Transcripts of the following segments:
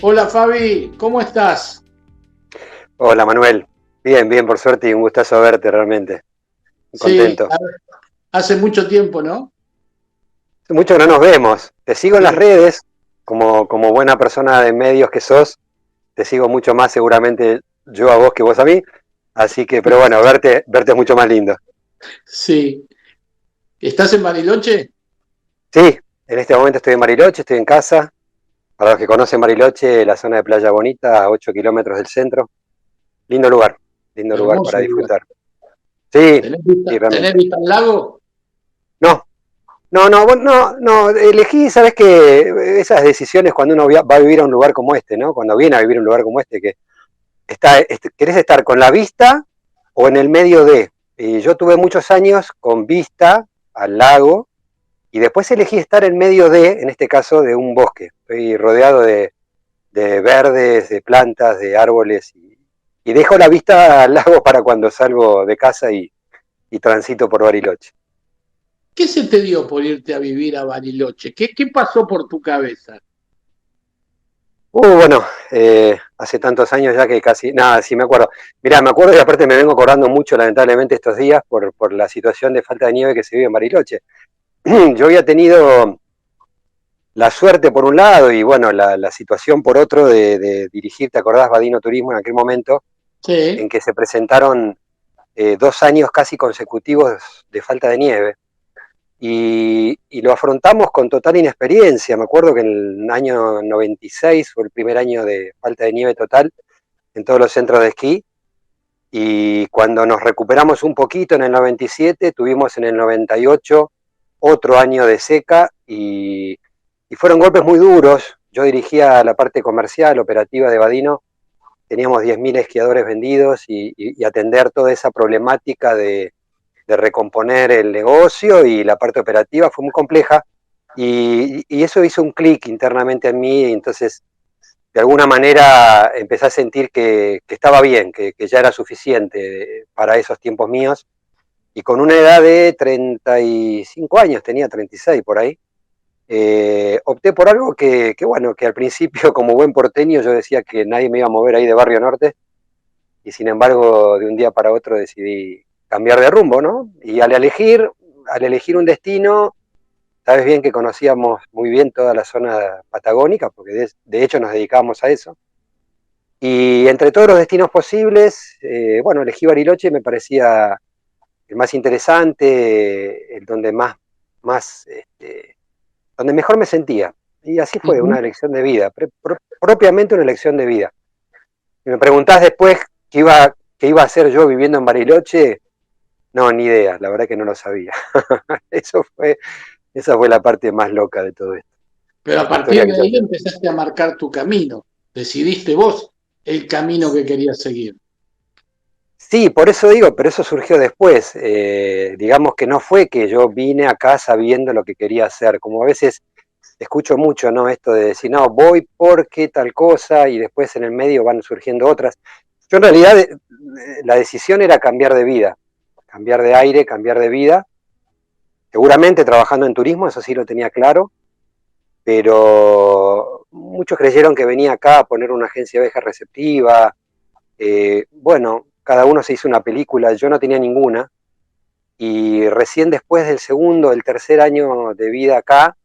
Hola Fabi, ¿cómo estás? Hola Manuel, bien, bien, por suerte y un gustazo verte realmente, muy Sí, contento. hace mucho tiempo, ¿no? Hace mucho que no nos vemos, te sigo en las Sí. redes, como buena persona de medios que sos, te sigo mucho más seguramente yo a vos que vos a mí, así que, pero bueno, verte es mucho más lindo. Sí. ¿Estás en Bariloche? Sí, en este momento estoy en Bariloche, estoy en casa, para los que conocen Bariloche, la zona de Playa Bonita, a 8 kilómetros del centro, lindo lugar para Hermoso lugar. disfrutar. Sí, sí, ¿Tenés realmente. vista al lago? No, no, elegí, sabes que esas decisiones cuando uno va a vivir a un lugar como este, ¿no? Cuando viene a vivir a un lugar como este, que querés estar con la vista o en el medio de. Y yo tuve muchos años con vista al lago y después elegí estar en medio de, en este caso, de un bosque. Estoy rodeado de verdes, de plantas, de árboles y dejo la vista al lago para cuando salgo de casa y transito por Bariloche. ¿Qué se te dio por irte a vivir a Bariloche? ¿Qué pasó por tu cabeza? Bueno, hace tantos años ya que casi, nada, sí me acuerdo. Mirá, me acuerdo y aparte me vengo acordando mucho, lamentablemente, estos días por la situación de falta de nieve que se vive en Bariloche. Yo había tenido la suerte por un lado y bueno, la situación por otro de dirigir, ¿te acordás, Badino Turismo en aquel momento? En Sí. que se presentaron 2 años casi consecutivos de falta de nieve. Y lo afrontamos con total inexperiencia. Me acuerdo que en el año 96 fue el primer año de falta de nieve total en todos los centros de esquí. Y cuando nos recuperamos un poquito en el 97, tuvimos en el 98 otro año de seca y fueron golpes muy duros. Yo dirigía la parte comercial, operativa de Badino, teníamos 10.000 esquiadores vendidos y atender toda esa problemática de recomponer el negocio y la parte operativa fue muy compleja y eso hizo un clic internamente en mí, y entonces de alguna manera empecé a sentir que estaba bien, que ya era suficiente para esos tiempos míos y con una edad de 35 años, tenía 36 por ahí, opté por algo bueno, que al principio como buen porteño yo decía que nadie me iba a mover ahí de Barrio Norte y sin embargo de un día para otro decidí cambiar de rumbo, ¿no? Y al elegir un destino, sabes bien que conocíamos muy bien toda la zona patagónica, porque de hecho nos dedicábamos a eso. Y entre todos los destinos posibles, bueno, elegí Bariloche, me parecía el más interesante, el donde mejor me sentía. Y así fue, una Ujú. elección de vida, propiamente una elección de vida. Si me preguntás después qué iba a hacer yo viviendo en Bariloche, no, ni idea, la verdad que no lo sabía. Esa fue la parte más loca de todo esto, Pero de a esta partir historia que de yo ahí tengo. empezaste a marcar tu camino. Decidiste vos el camino que querías seguir. Sí, por eso digo, pero eso surgió después. Digamos que no fue que yo vine acá sabiendo lo que quería hacer, como a veces escucho mucho, ¿no? Esto de decir, no, voy porque tal cosa y después en el medio van surgiendo otras. Yo en realidad la decisión era cambiar de vida, cambiar de aire, cambiar de vida. Seguramente trabajando en turismo, eso sí lo tenía claro, pero muchos creyeron que venía acá a poner una agencia de viajes receptiva. Bueno, cada uno se hizo una película, yo no tenía ninguna, y recién después del segundo, el tercer año de vida acá,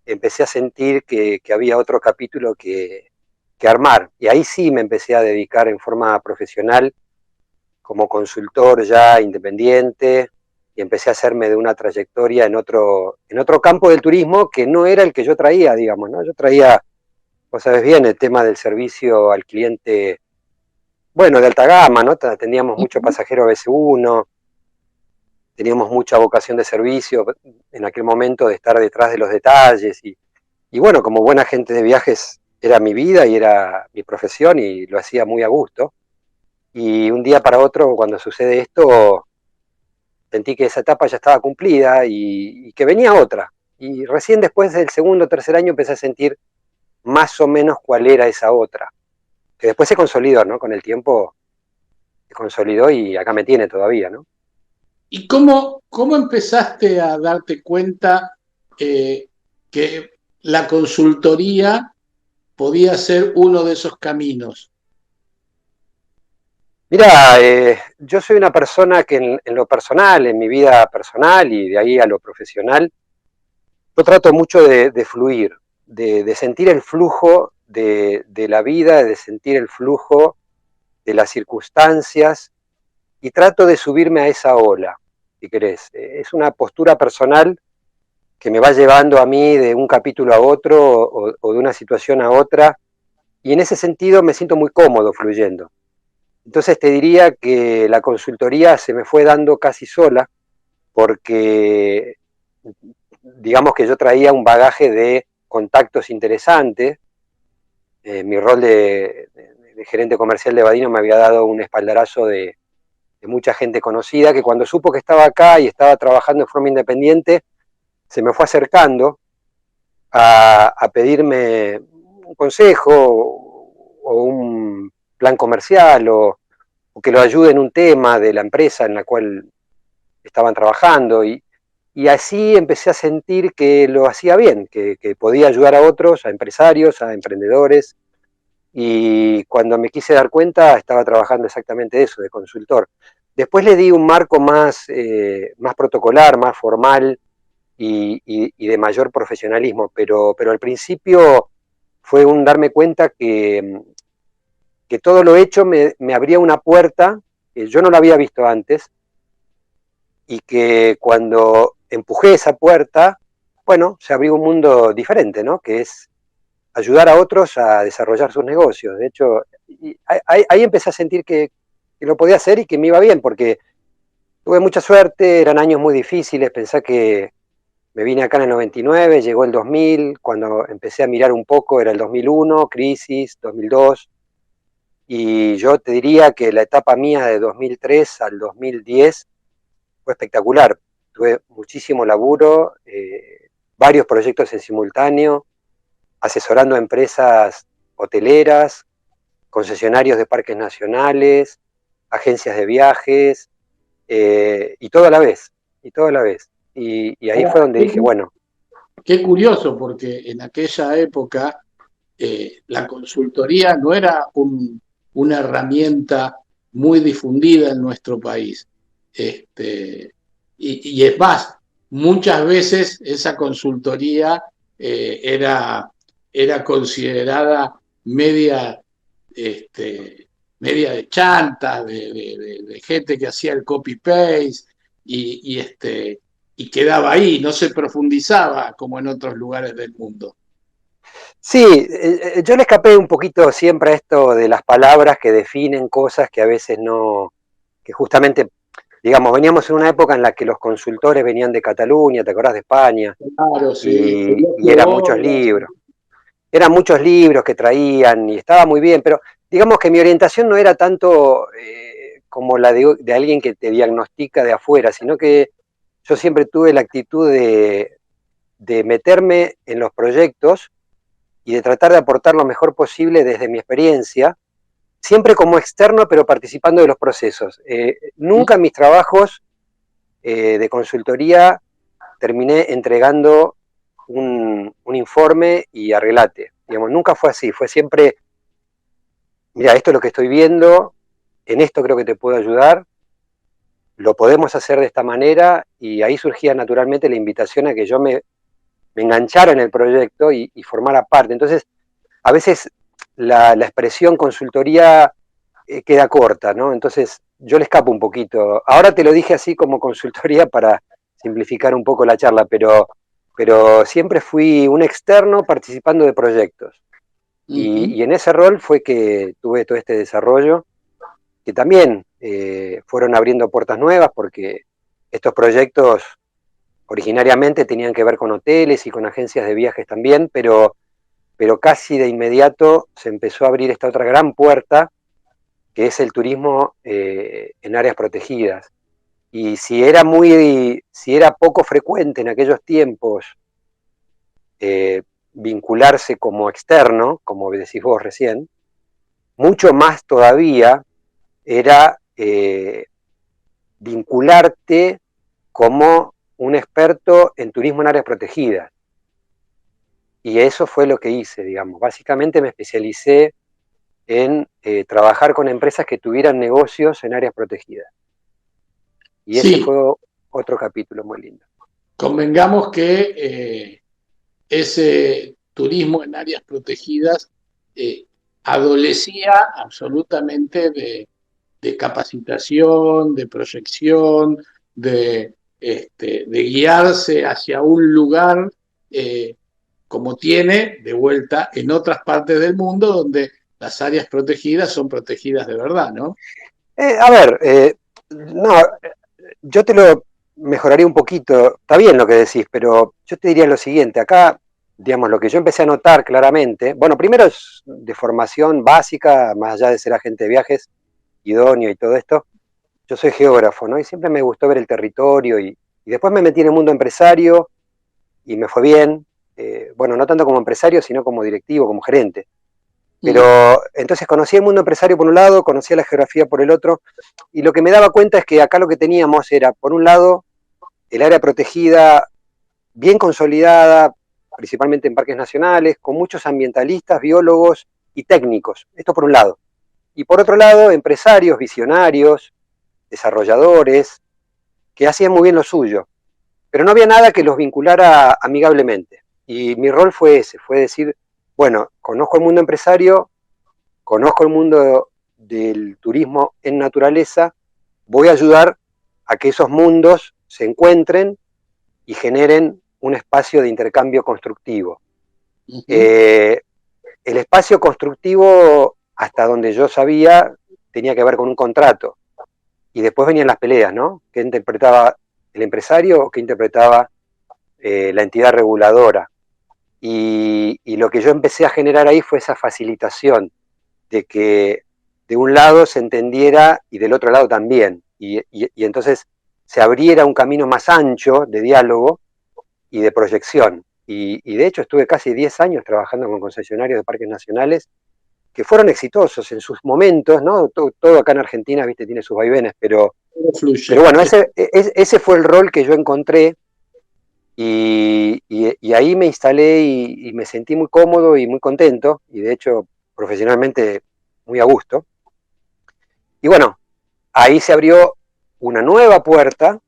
empecé a sentir que había otro capítulo que armar, y ahí sí me empecé a dedicar en forma profesional como consultor ya independiente, y empecé a hacerme de una trayectoria en otro campo del turismo que no era el que yo traía, digamos, ¿no? Yo traía, vos sabés bien, el tema del servicio al cliente, bueno, de alta gama, ¿no? Teníamos mucho pasajero BC1, teníamos mucha vocación de servicio en aquel momento de estar detrás de los detalles y bueno, como buena gente de viajes era mi vida y era mi profesión y lo hacía muy a gusto. Y un día para otro, cuando sucede esto, sentí que esa etapa ya estaba cumplida y que venía otra. Y recién después del segundo o tercer año empecé a sentir más o menos cuál era esa otra, que después se consolidó, ¿no? Con el tiempo se consolidó y acá me tiene todavía, ¿no? ¿Y cómo empezaste a darte cuenta? que la consultoría podía ser uno de esos caminos. Mira, yo soy una persona que en lo personal, en mi vida personal y de ahí a lo profesional, yo trato mucho de fluir, de sentir el flujo de la vida, de sentir el flujo de las circunstancias y trato de subirme a esa ola, si querés. Es una postura personal que me va llevando a mí de un capítulo a otro o de una situación a otra y en ese sentido me siento muy cómodo fluyendo. Entonces te diría que la consultoría se me fue dando casi sola porque digamos que yo traía un bagaje de contactos interesantes. Mi rol de gerente comercial de Badino me había dado un espaldarazo de mucha gente conocida que cuando supo que estaba acá y estaba trabajando en forma independiente, se me fue acercando a pedirme un consejo o un plan comercial o que lo ayude en un tema de la empresa en la cual estaban trabajando y así empecé a sentir que lo hacía bien, que podía ayudar a otros, a empresarios, a emprendedores y cuando me quise dar cuenta estaba trabajando exactamente eso, de consultor. Después le di un marco más protocolar, más formal y de mayor profesionalismo, pero al principio fue un darme cuenta que todo lo hecho me abría una puerta que yo no la había visto antes y que cuando empujé esa puerta, bueno, se abrió un mundo diferente, ¿no? Que es ayudar a otros a desarrollar sus negocios. De hecho, ahí empecé a sentir que lo podía hacer y que me iba bien, porque tuve mucha suerte, eran años muy difíciles, pensé que me vine acá en el 99, llegó el 2000, cuando empecé a mirar un poco era el 2001, crisis, 2002, y yo te diría que la etapa mía de 2003 al 2010 fue espectacular. Tuve muchísimo laburo, varios proyectos en simultáneo, asesorando a empresas hoteleras, concesionarios de parques nacionales, agencias de viajes, y todo a la vez, y todo a la vez. Y ahí fue Ahora, donde dije, bueno, qué curioso, porque en aquella época la consultoría no era una herramienta muy difundida en nuestro país. Y es más, muchas veces esa consultoría era considerada media, este, media de chanta, de gente que hacía el copy-paste y quedaba ahí, no se profundizaba como en otros lugares del mundo. sí, yo le escapé un poquito siempre a esto de las palabras que definen cosas que a veces no, que justamente, digamos, veníamos en una época en la que los consultores venían de Cataluña, ¿te acordás de España? Claro, sí, Y eran muchos libros que traían y estaba muy bien, pero digamos que mi orientación no era tanto como la de alguien que te diagnostica de afuera, sino que yo siempre tuve la actitud de meterme en los proyectos y de tratar de aportar lo mejor posible desde mi experiencia, siempre como externo, pero participando de los procesos. Nunca en mis trabajos de consultoría terminé entregando un informe y arreglate. Digamos, nunca fue así, fue siempre, mira, esto es lo que estoy viendo, en esto creo que te puedo ayudar, lo podemos hacer de esta manera, y ahí surgía naturalmente la invitación a que yo me enganchara en el proyecto y formara parte. Entonces, a veces la expresión consultoría queda corta, ¿no? Entonces, yo le escapo un poquito. Ahora te lo dije así como consultoría para simplificar un poco la charla, pero siempre fui un externo participando de proyectos. uh -huh. Y en ese rol fue que tuve todo este desarrollo, que también fueron abriendo puertas nuevas, porque estos proyectos originariamente tenían que ver con hoteles y con agencias de viajes también, pero casi de inmediato se empezó a abrir esta otra gran puerta, que es el turismo en áreas protegidas. Y si era poco frecuente en aquellos tiempos vincularse como externo, como decís vos recién, mucho más todavía era vincularte como un experto en turismo en áreas protegidas. Y eso fue lo que hice, digamos. Básicamente me especialicé en trabajar con empresas que tuvieran negocios en áreas protegidas. Y ese Sí, fue otro capítulo muy lindo. convengamos que ese turismo en áreas protegidas eh, adolecía absolutamente de capacitación, de proyección, de guiarse hacia un lugar eh, como tiene de vuelta en otras partes del mundo donde las áreas protegidas son protegidas de verdad, ¿no? A ver, no, yo te lo mejoraría un poquito. Está bien lo que decís, pero yo te diría lo siguiente. Acá, digamos, lo que yo empecé a notar claramente, bueno, primero es de formación básica, más allá de ser agente de viajes, idóneo y todo esto, yo soy geógrafo, ¿no? Y siempre me gustó ver el territorio y después me metí en el mundo empresario y me fue bien. Bueno, no tanto como empresario, sino como directivo, como gerente. Mm. Pero entonces conocí el mundo empresario por un lado, conocía la geografía por el otro, y lo que me daba cuenta es que acá lo que teníamos era, por un lado, el área protegida bien consolidada, principalmente en parques nacionales, con muchos ambientalistas, biólogos y técnicos. Esto por un lado. Y por otro lado, empresarios, visionarios, desarrolladores, que hacían muy bien lo suyo. Pero no había nada que los vinculara amigablemente. Y mi rol fue ese, fue decir, bueno, conozco el mundo empresario, conozco el mundo del turismo en naturaleza, voy a ayudar a que esos mundos se encuentren y generen un espacio de intercambio constructivo. Uh -huh. El espacio constructivo, hasta donde yo sabía, tenía que ver con un contrato. Y después venían las peleas, ¿no? ¿Qué interpretaba el empresario o qué interpretaba la entidad reguladora? Y lo que yo empecé a generar ahí fue esa facilitación de que de un lado se entendiera y del otro lado también. Y entonces se abriera un camino más ancho de diálogo y de proyección. Y de hecho estuve casi 10 años trabajando con concesionarios de parques nacionales que fueron exitosos en sus momentos, ¿no? Todo acá en Argentina, viste, tiene sus vaivenes, Todo pero fluye. bueno, ese fue el rol que yo encontré y ahí me instalé y me sentí muy cómodo y muy contento, y de hecho profesionalmente muy a gusto. Y bueno, ahí se abrió una nueva puerta,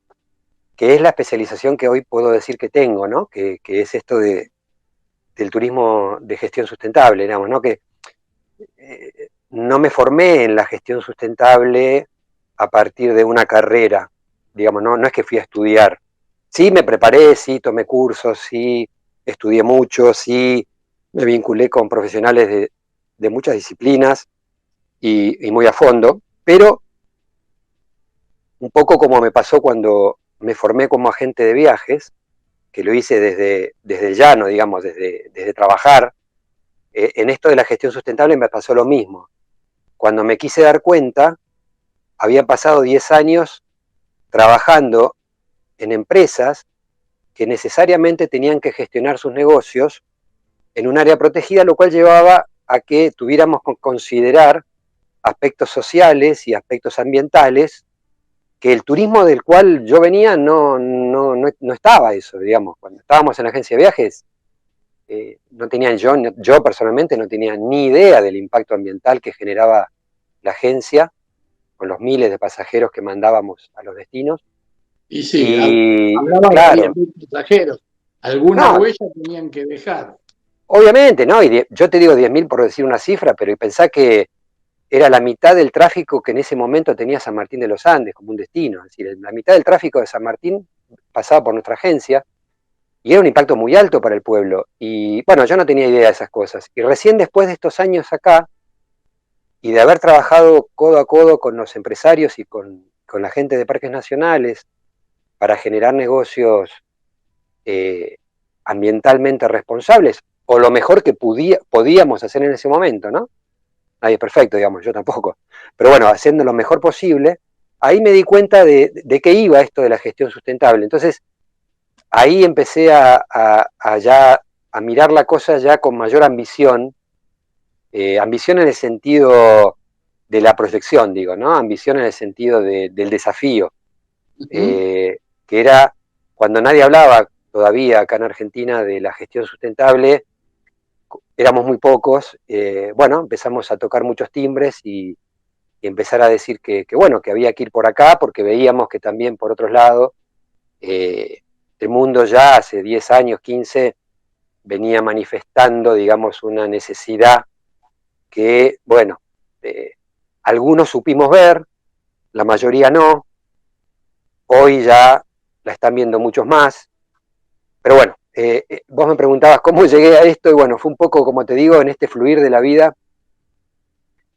que es la especialización que hoy puedo decir que tengo, ¿no? Que es esto del turismo de gestión sustentable, digamos, ¿no? Que no me formé en la gestión sustentable a partir de una carrera, digamos, no es que fui a estudiar. Sí me preparé, sí tomé cursos, sí estudié mucho, sí me vinculé con profesionales de muchas disciplinas y muy a fondo, pero un poco como me pasó cuando me formé como agente de viajes, que lo hice desde el llano, digamos, desde trabajar, en esto de la gestión sustentable me pasó lo mismo. Cuando me quise dar cuenta, habían pasado 10 años trabajando en empresas que necesariamente tenían que gestionar sus negocios en un área protegida, lo cual llevaba a que tuviéramos que considerar aspectos sociales y aspectos ambientales, que el turismo del cual yo venía no estaba eso, digamos. Cuando estábamos en la agencia de viajes, no tenían yo personalmente no tenía ni idea del impacto ambiental que generaba la agencia con los miles de pasajeros que mandábamos a los destinos. Y sí, Y hablaba de claro, 10.000 pasajeros. Alguna no, huella tenían que dejar. obviamente, ¿no? Yo te digo 10.000 por decir una cifra, pero pensá que era la mitad del tráfico que en ese momento tenía San Martín de los Andes como un destino. Es decir, la mitad del tráfico de San Martín pasaba por nuestra agencia y era un impacto muy alto para el pueblo. Y bueno, yo no tenía idea de esas cosas. Y recién después de estos años acá, y de haber trabajado codo a codo con los empresarios y con la gente de parques nacionales para generar negocios eh, ambientalmente responsables, o lo mejor que podíamos hacer en ese momento, ¿no? Nadie es perfecto, digamos, yo tampoco. Pero bueno, haciendo lo mejor posible, ahí me di cuenta de qué iba esto de la gestión sustentable. Entonces, ahí empecé a mirar la cosa ya con mayor ambición, ambición en el sentido de la proyección, digo, ¿no? Ambición en el sentido del desafío, Uh -huh. eh, que era cuando nadie hablaba todavía acá en Argentina de la gestión sustentable, éramos muy pocos, bueno, empezamos a tocar muchos timbres y empezar a decir bueno, que había que ir por acá, porque veíamos que también por otros lados, el mundo ya hace 10 años, 15, venía manifestando, digamos, una necesidad que, bueno, algunos supimos ver, la mayoría no, hoy ya la están viendo muchos más, pero bueno, vos me preguntabas cómo llegué a esto, y bueno, fue un poco, como te digo, en este fluir de la vida,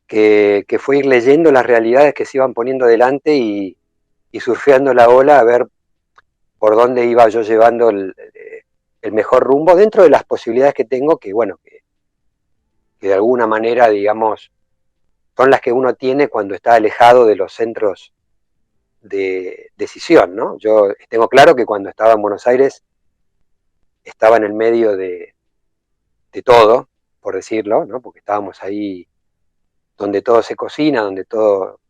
que fue ir leyendo las realidades que se iban poniendo delante y surfeando la ola a ver por dónde iba yo llevando el mejor rumbo dentro de las posibilidades que tengo, que bueno, que de alguna manera, digamos, son las que uno tiene cuando está alejado de los centros de decisión, ¿no? Yo tengo claro que cuando estaba en Buenos Aires estaba en el medio de todo, por decirlo, ¿no? Porque estábamos ahí donde todo se cocina, donde todo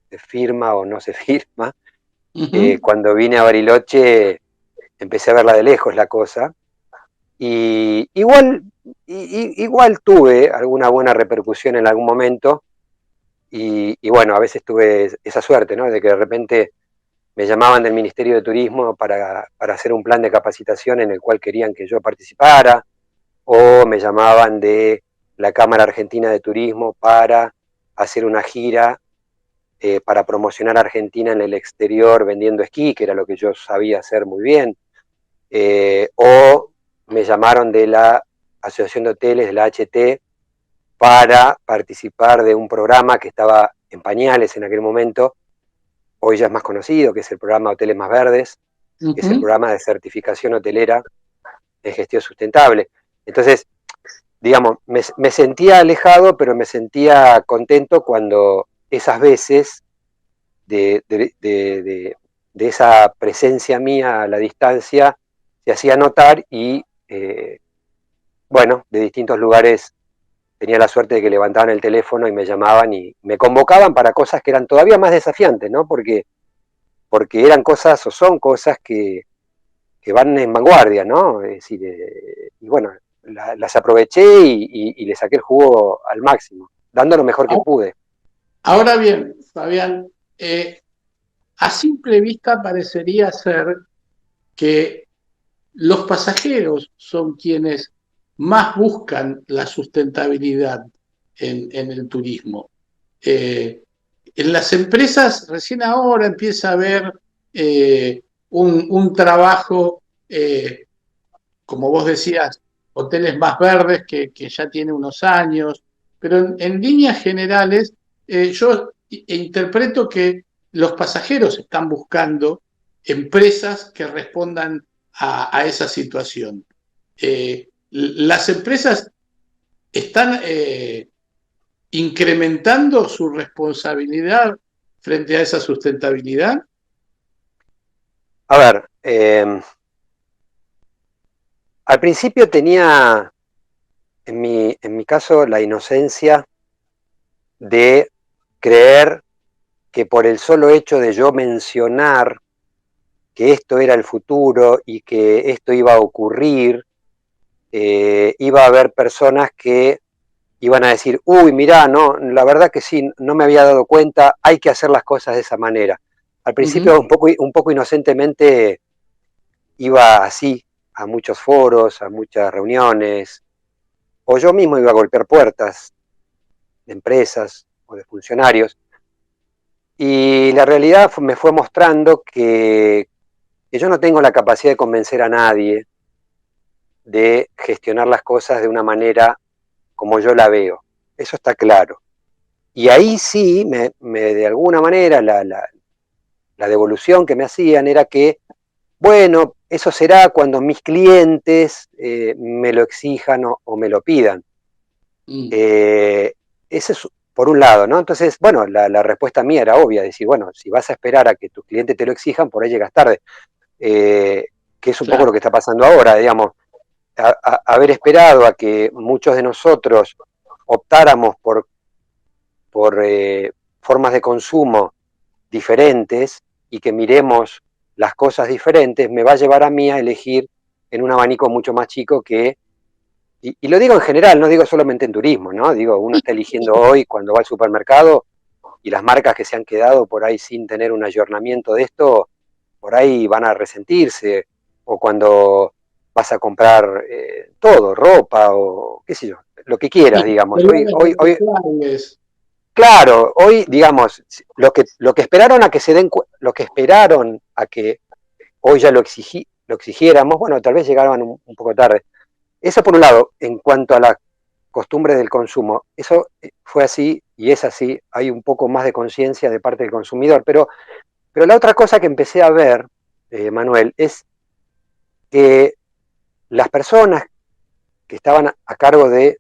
se firma o no se firma. Ujú. Cuando vine a Bariloche empecé a verla de lejos la cosa, y igual tuve alguna buena repercusión en algún momento, y bueno, a veces tuve esa suerte, ¿no? De que de repente me llamaban del Ministerio de Turismo para hacer un plan de capacitación en el cual querían que yo participara, o me llamaban de la Cámara Argentina de Turismo para hacer una gira para promocionar a Argentina en el exterior vendiendo esquí, que era lo que yo sabía hacer muy bien, o me llamaron de la Asociación de Hoteles, de la HT, para participar de un programa que estaba en pañales en aquel momento, hoy ya es más conocido, que es el programa Hoteles Más Verdes, que es el Ujú. programa de certificación hotelera en gestión sustentable. Entonces, digamos, me sentía alejado, pero me sentía contento cuando esas veces de esa presencia mía a la distancia se hacía notar, y bueno, de distintos lugares tenía la suerte de que levantaban el teléfono y me llamaban y me convocaban para cosas que eran todavía más desafiantes, ¿no? Porque eran cosas o son cosas que van en vanguardia, ¿no? Es decir, y bueno, las aproveché y le saqué el jugo al máximo, dando lo mejor que pude. Ahora bien, Fabián, a simple vista parecería ser que los pasajeros son quienes más buscan la sustentabilidad en el turismo. En las empresas recién ahora empieza a haber un trabajo, como vos decías, hoteles más verdes que ya tiene unos años, pero en líneas generales yo interpreto que los pasajeros están buscando empresas que respondan a esa situación. Las empresas están incrementando su responsabilidad frente a esa sustentabilidad. A ver, al principio tenía, en mi caso, la inocencia de creer que por el solo hecho de yo mencionar que esto era el futuro y que esto iba a ocurrir, iba a haber personas que iban a decir, uy, mirá, no, la verdad que sí, no me había dado cuenta, hay que hacer las cosas de esa manera. Al principio Ujú. un poco inocentemente iba así a muchos foros, a muchas reuniones, o yo mismo iba a golpear puertas de empresas o de funcionarios, y la realidad me fue mostrando que yo no tengo la capacidad de convencer a nadie de gestionar las cosas de una manera como yo la veo. Eso está claro. Y ahí sí, de alguna manera, la devolución que me hacían era que, bueno, eso será cuando mis clientes me lo exijan o me lo pidan. Mm. Ese es por un lado, ¿no? Entonces, bueno, la respuesta mía era obvia, decir, bueno, si vas a esperar a que tus clientes te lo exijan, por ahí llegas tarde. Eh, que es un poco lo Claro. que está pasando ahora, digamos, haber esperado a que muchos de nosotros optáramos por formas de consumo diferentes y que miremos las cosas diferentes, me va a llevar a mí a elegir en un abanico mucho más chico que, y lo digo en general, no digo solamente en turismo, ¿no? Digo, uno está eligiendo hoy cuando va al supermercado y las marcas que se han quedado por ahí sin tener un ayornamiento de esto, por ahí van a resentirse, o cuando vas a comprar todo, ropa o qué sé yo, lo que quieras, Sí, digamos. colores irreemplazables. Claro, hoy, digamos, lo que esperaron a que se den, lo que esperaron a que hoy ya lo exigiéramos, bueno, tal vez llegaban un poco tarde. Eso por un lado, en cuanto a la costumbre del consumo, eso fue así y es así, hay un poco más de conciencia de parte del consumidor, pero la otra cosa que empecé a ver, Manuel, es que las personas que estaban a cargo eh,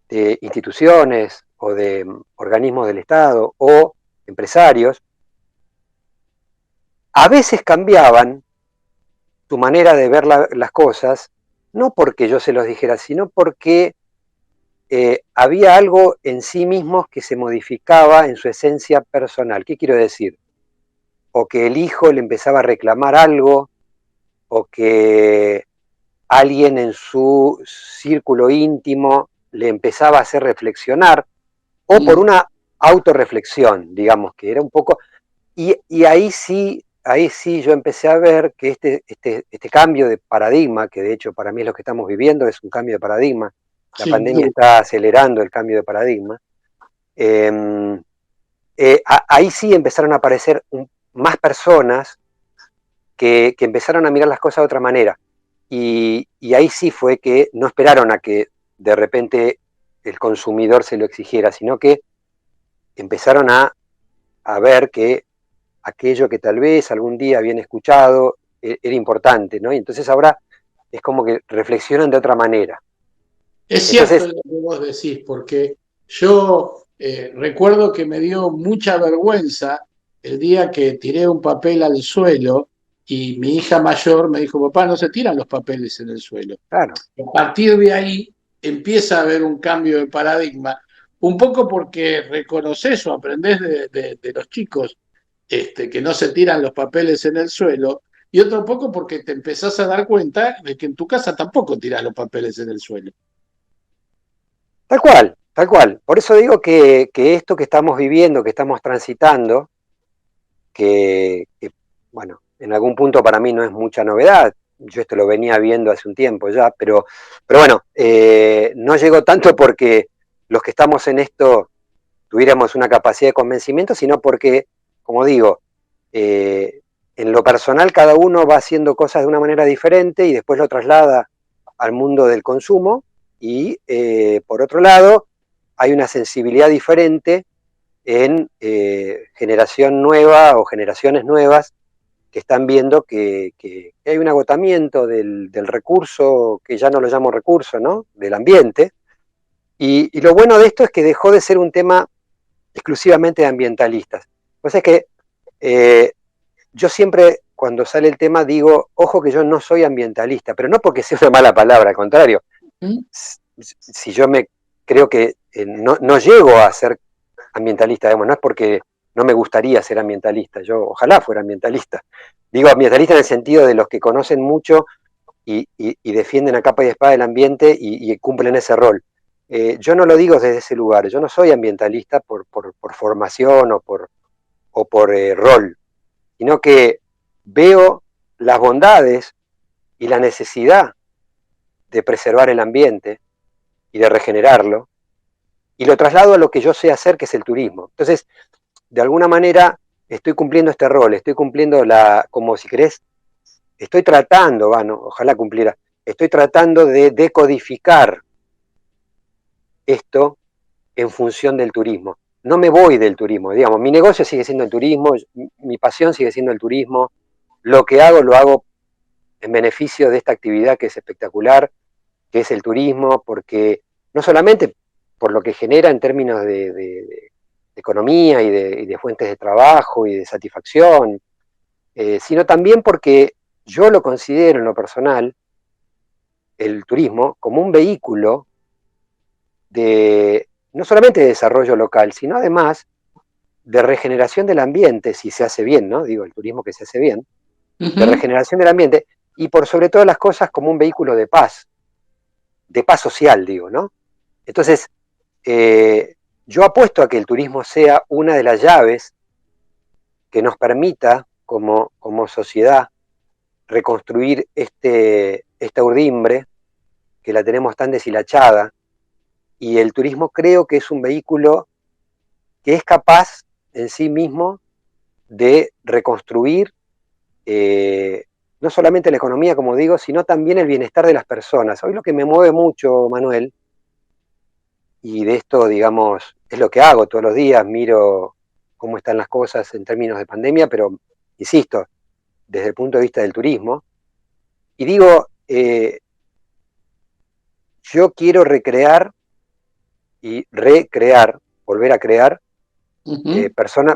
de instituciones o de organismos del Estado o empresarios, a veces cambiaban tu manera de ver las cosas, no porque yo se los dijera, sino porque había algo en sí mismos que se modificaba en su esencia personal. ¿Qué quiero decir? O que el hijo le empezaba a reclamar algo, o que alguien en su círculo íntimo le empezaba a hacer reflexionar, o por Mm. una autorreflexión, digamos, que era un poco. Y ahí sí yo empecé a ver que este cambio de paradigma, que de hecho para mí es lo que estamos viviendo, es un cambio de paradigma, la Sin pandemia duda. está acelerando el cambio de paradigma, eh, ahí sí empezaron a aparecer más personas que empezaron a mirar las cosas de otra manera. Y ahí sí fue que no esperaron a que de repente el consumidor se lo exigiera, sino que empezaron a ver que aquello que tal vez algún día habían escuchado era importante, ¿no? Y entonces ahora es como que reflexionan de otra manera. Es cierto Entonces, lo que vos decís, porque yo recuerdo que me dio mucha vergüenza el día que tiré un papel al suelo y mi hija mayor me dijo, papá, no se tiran los papeles en el suelo. claro, A partir de ahí empieza a haber un cambio de paradigma, un poco porque reconoces o aprendés de los chicos que no se tiran los papeles en el suelo, y otro poco porque te empezás a dar cuenta de que en tu casa tampoco tirás los papeles en el suelo. tal cual, tal cual. Por eso digo que esto que estamos viviendo, que estamos transitando, que, bueno, en algún punto para mí no es mucha novedad, yo esto lo venía viendo hace un tiempo ya, pero bueno, no llegó tanto porque los que estamos en esto tuviéramos una capacidad de convencimiento, sino porque, como digo, en lo personal cada uno va haciendo cosas de una manera diferente y después lo traslada al mundo del consumo y por otro lado hay una sensibilidad diferente en generación nueva o generaciones nuevas que están viendo que hay un agotamiento del recurso, que ya no lo llamo recurso, ¿no? Del ambiente. Y lo bueno de esto es que dejó de ser un tema exclusivamente de ambientalistas. Pues es que eh, yo siempre, cuando sale el tema, digo, ojo que yo no soy ambientalista, pero no porque sea una mala palabra, al contrario. ¿Mm? Si yo me creo que no llego a ser ambientalista, digamos, no es porque no me gustaría ser ambientalista, yo ojalá fuera ambientalista. Digo ambientalista en el sentido de los que conocen mucho y defienden a capa y espada el ambiente y cumplen ese rol. Yo no lo digo desde ese lugar, yo no soy ambientalista por formación o por rol, sino que veo las bondades y la necesidad de preservar el ambiente y de regenerarlo, y lo traslado a lo que yo sé hacer, que es el turismo. Entonces, de alguna manera, estoy cumpliendo este rol, estoy cumpliendo como si querés, estoy tratando, bueno, ojalá cumpliera, estoy tratando de decodificar esto en función del turismo. No me voy del turismo, digamos, mi negocio sigue siendo el turismo, mi pasión sigue siendo el turismo, lo que hago lo hago en beneficio de esta actividad que es espectacular, que es el turismo, porque no solamente por lo que genera en términos de economía y de fuentes de trabajo y de satisfacción, sino también porque yo lo considero en lo personal, el turismo, como un vehículo no solamente de desarrollo local, sino además de regeneración del ambiente, si se hace bien, ¿no? Digo, el turismo que se hace bien, de Ujú. regeneración del ambiente, y por sobre todas las cosas como un vehículo de paz social, digo, ¿no? Entonces, yo apuesto a que el turismo sea una de las llaves que nos permita, como sociedad, reconstruir esta urdimbre que la tenemos tan deshilachada, y el turismo creo que es un vehículo que es capaz en sí mismo de reconstruir no solamente la economía, como digo, sino también el bienestar de las personas. Hoy lo que me mueve mucho, Manuel, y de esto, digamos, es lo que hago todos los días, miro cómo están las cosas en términos de pandemia, pero, insisto, desde el punto de vista del turismo, y digo, yo quiero recrear y recrear, volver a crear Ujú.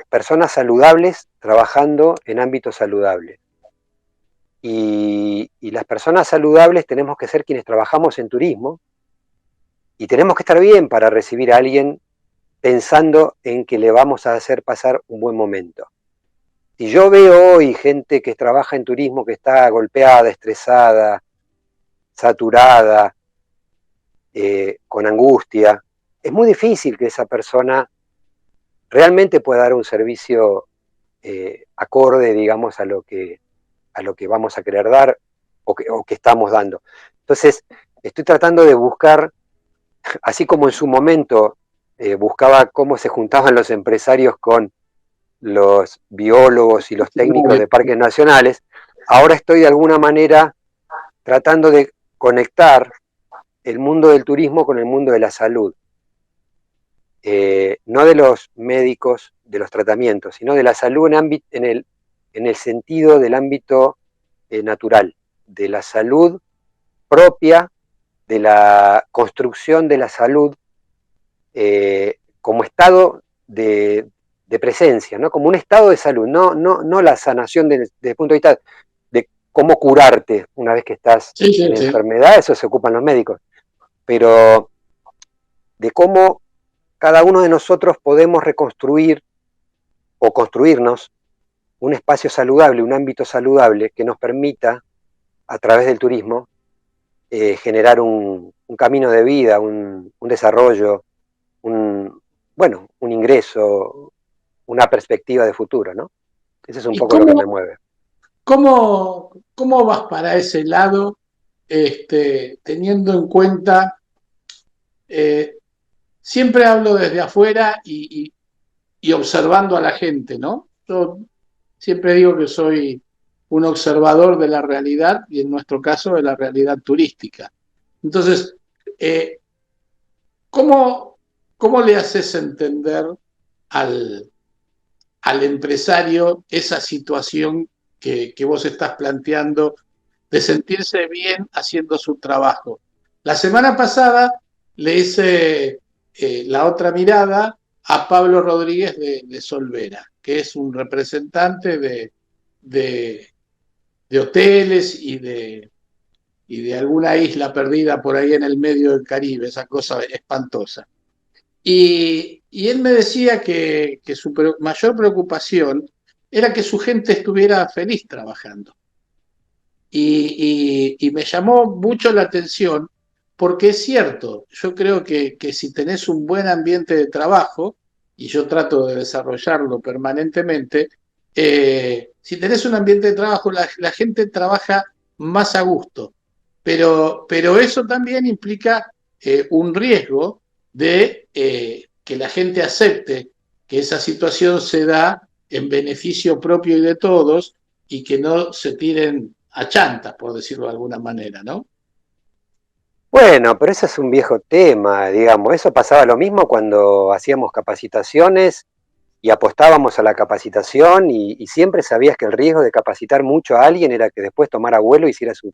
personas saludables trabajando en ámbitos saludables. Y las personas saludables tenemos que ser quienes trabajamos en turismo, y tenemos que estar bien para recibir a alguien pensando en que le vamos a hacer pasar un buen momento. Si yo veo hoy gente que trabaja en turismo que está golpeada, estresada, saturada, con angustia, es muy difícil que esa persona realmente pueda dar un servicio acorde, digamos, a lo que vamos a querer dar o que estamos dando. Entonces, estoy tratando de buscar, así como en su momento buscaba cómo se juntaban los empresarios con los biólogos y los técnicos de parques nacionales, ahora estoy de alguna manera tratando de conectar el mundo del turismo con el mundo de la salud, no de los médicos, de los tratamientos, sino de la salud en el sentido del ámbito natural, de la salud propia, de la construcción de la salud como estado de presencia, ¿no? Como un estado de salud, no la sanación desde el punto de vista de cómo curarte una vez que estás Sí, sí, en sí. enfermedad, eso se ocupan los médicos, pero de cómo cada uno de nosotros podemos reconstruir o construirnos un espacio saludable, un ámbito saludable que nos permita, a través del turismo, generar un camino de vida, un desarrollo, un ingreso, una perspectiva de futuro, ¿no? Eso es un ¿Y poco lo que me mueve. cómo vas para ese lado, teniendo en cuenta, eh, siempre hablo desde afuera y observando a la gente, ¿no? Yo siempre digo que soy un observador de la realidad y en nuestro caso de la realidad turística. Entonces, eh, ¿cómo, cómo le haces entender al, al empresario esa situación que vos estás planteando de sentirse bien haciendo su trabajo? La semana pasada le hice la otra mirada a Pablo Rodríguez de Solvera, que es un representante de, de hoteles y de alguna isla perdida por ahí en el medio del Caribe, esa cosa espantosa. Y él me decía que su mayor preocupación era que su gente estuviera feliz trabajando. Y me llamó mucho la atención porque es cierto, yo creo que si tenés un buen ambiente de trabajo, y yo trato de desarrollarlo permanentemente, si tenés un ambiente de trabajo, la gente trabaja más a gusto. Pero eso también implica un riesgo de que la gente acepte que esa situación se da en beneficio propio y de todos y que no se tiren a chantas, por decirlo de alguna manera, ¿no? Bueno, pero eso es un viejo tema, digamos. Eso pasaba lo mismo cuando hacíamos capacitaciones y apostábamos a la capacitación, y siempre sabías que el riesgo de capacitar mucho a alguien era que después tomara vuelo y hiciera su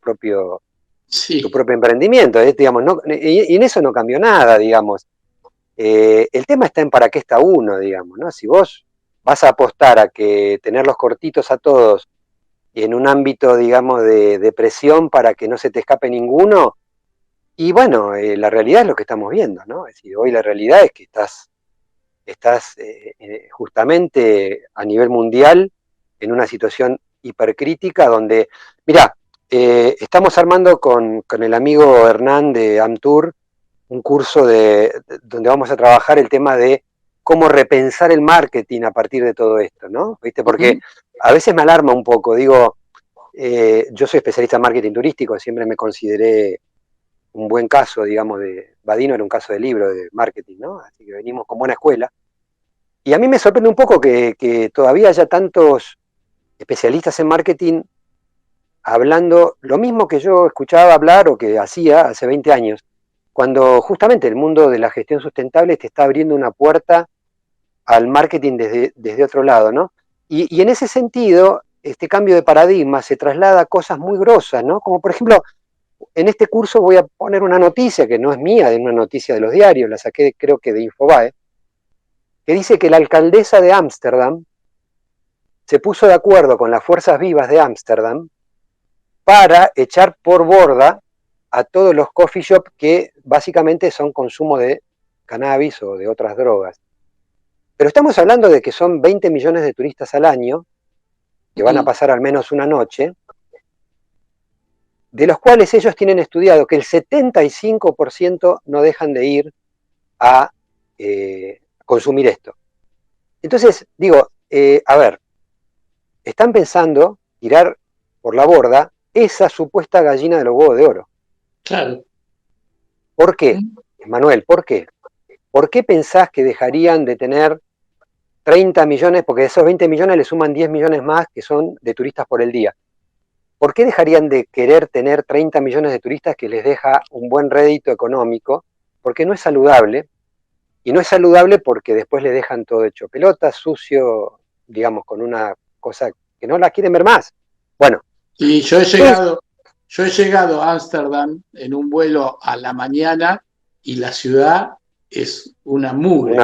Sí, propio emprendimiento. Digamos, y en eso no cambió nada, digamos. El tema está en para qué está uno, digamos, ¿no? Si vos vas a apostar a que tenerlos cortitos a todos en un ámbito, digamos, de presión para que no se te escape ninguno, y bueno, la realidad es lo que estamos viendo, ¿no? Es decir, hoy la realidad es que estás estás justamente a nivel mundial en una situación hipercrítica donde, mira, estamos armando con el amigo Hernán de Amtour un curso donde vamos a trabajar el tema de cómo repensar el marketing a partir de todo esto, ¿no? ¿Viste? Porque a veces me alarma un poco, digo, yo soy especialista en marketing turístico, siempre me consideré un buen caso, digamos, Badino era un caso de libro de marketing, ¿no? Así que venimos con buena escuela. Y a mí me sorprende un poco que todavía haya tantos especialistas en marketing hablando lo mismo que yo escuchaba hablar o que hacía hace 20 años, cuando justamente el mundo de la gestión sustentable te está abriendo una puerta al marketing desde otro lado, ¿no? Y en ese sentido, este cambio de paradigma se traslada a cosas muy grosas, ¿no? Como por ejemplo, en este curso voy a poner una noticia que no es mía, de una noticia de los diarios, la saqué creo que de Infobae, que dice que la alcaldesa de Ámsterdam se puso de acuerdo con las fuerzas vivas de Ámsterdam para echar por borda a todos los coffee shop que básicamente son consumo de cannabis o de otras drogas. Pero estamos hablando de que son 20 millones de turistas al año, que van a pasar al menos una noche, de los cuales ellos tienen estudiado que el 75% no dejan de ir a consumir esto. Entonces, digo, a ver, están pensando tirar por la borda esa supuesta gallina de los huevos de oro. Claro. ¿Por qué, Manuel? ¿Por qué? ¿Por qué pensás que dejarían de tener 30 millones, porque de esos 20 millones le suman 10 millones más que son de turistas por el día? ¿Por qué dejarían de querer tener 30 millones de turistas que les deja un buen rédito económico? Porque no es saludable, y no es saludable porque después le dejan todo hecho pelota, sucio, digamos, con una cosa que no la quieren ver más. Bueno. Y yo he llegado a Ámsterdam en un vuelo a la mañana y la ciudad es una mugre.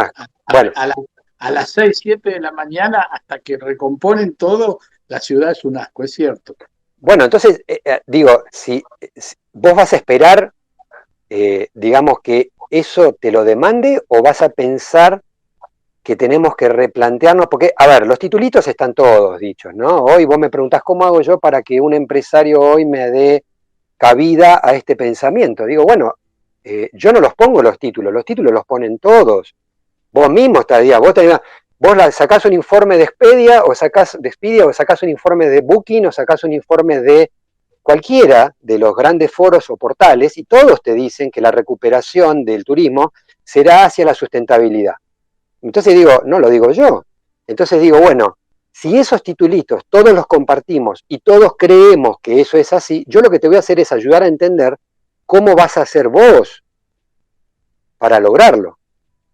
Bueno. A las 6, 7 de la mañana, hasta que recomponen todo, la ciudad es un asco, es cierto. Bueno, entonces, digo, si vos vas a esperar, digamos, que eso te lo demande o vas a pensar que tenemos que replantearnos, porque, a ver, los titulitos están todos dichos, ¿no? Hoy vos me preguntás, ¿cómo hago yo para que un empresario hoy me dé cabida a este pensamiento? Digo, bueno, yo no los pongo los títulos los ponen todos. Vos mismo vos sacás un informe de Expedia o sacás un informe de Booking o sacás un informe de cualquiera de los grandes foros o portales y todos te dicen que la recuperación del turismo será hacia la sustentabilidad. Entonces digo, no lo digo yo. Entonces digo, bueno, si esos titulitos todos los compartimos y todos creemos que eso es así, yo lo que te voy a hacer es ayudar a entender cómo vas a hacer vos para lograrlo.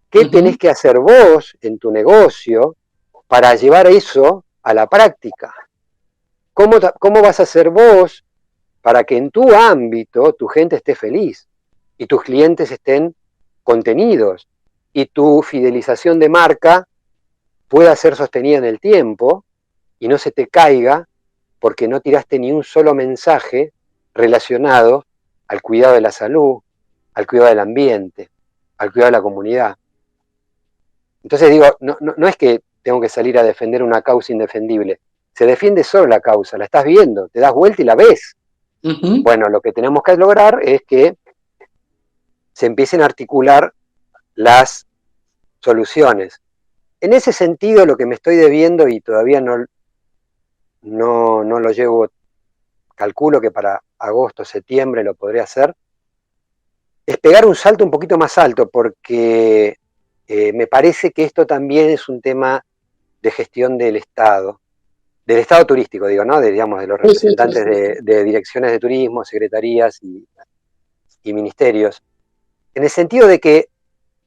¿Qué tenés que hacer vos en tu negocio para llevar eso a la práctica? ¿Cómo vas a hacer vos para que en tu ámbito tu gente esté feliz y tus clientes estén contenidos y tu fidelización de marca pueda ser sostenida en el tiempo y no se te caiga porque no tiraste ni un solo mensaje relacionado al cuidado de la salud, al cuidado del ambiente, al cuidado de la comunidad? Entonces digo, no es que tengo que salir a defender una causa indefendible, se defiende solo la causa, la estás viendo, te das vuelta y la ves. Bueno, lo que tenemos que lograr es que se empiecen a articular las soluciones. En ese sentido, lo que me estoy debiendo, y todavía no lo llevo, calculo que para agosto, septiembre lo podré hacer, es pegar un salto un poquito más alto, porque me parece que esto también es un tema de gestión del Estado turístico, digo, ¿no? Digamos, de los representantes de direcciones de turismo, secretarías y ministerios, en el sentido de que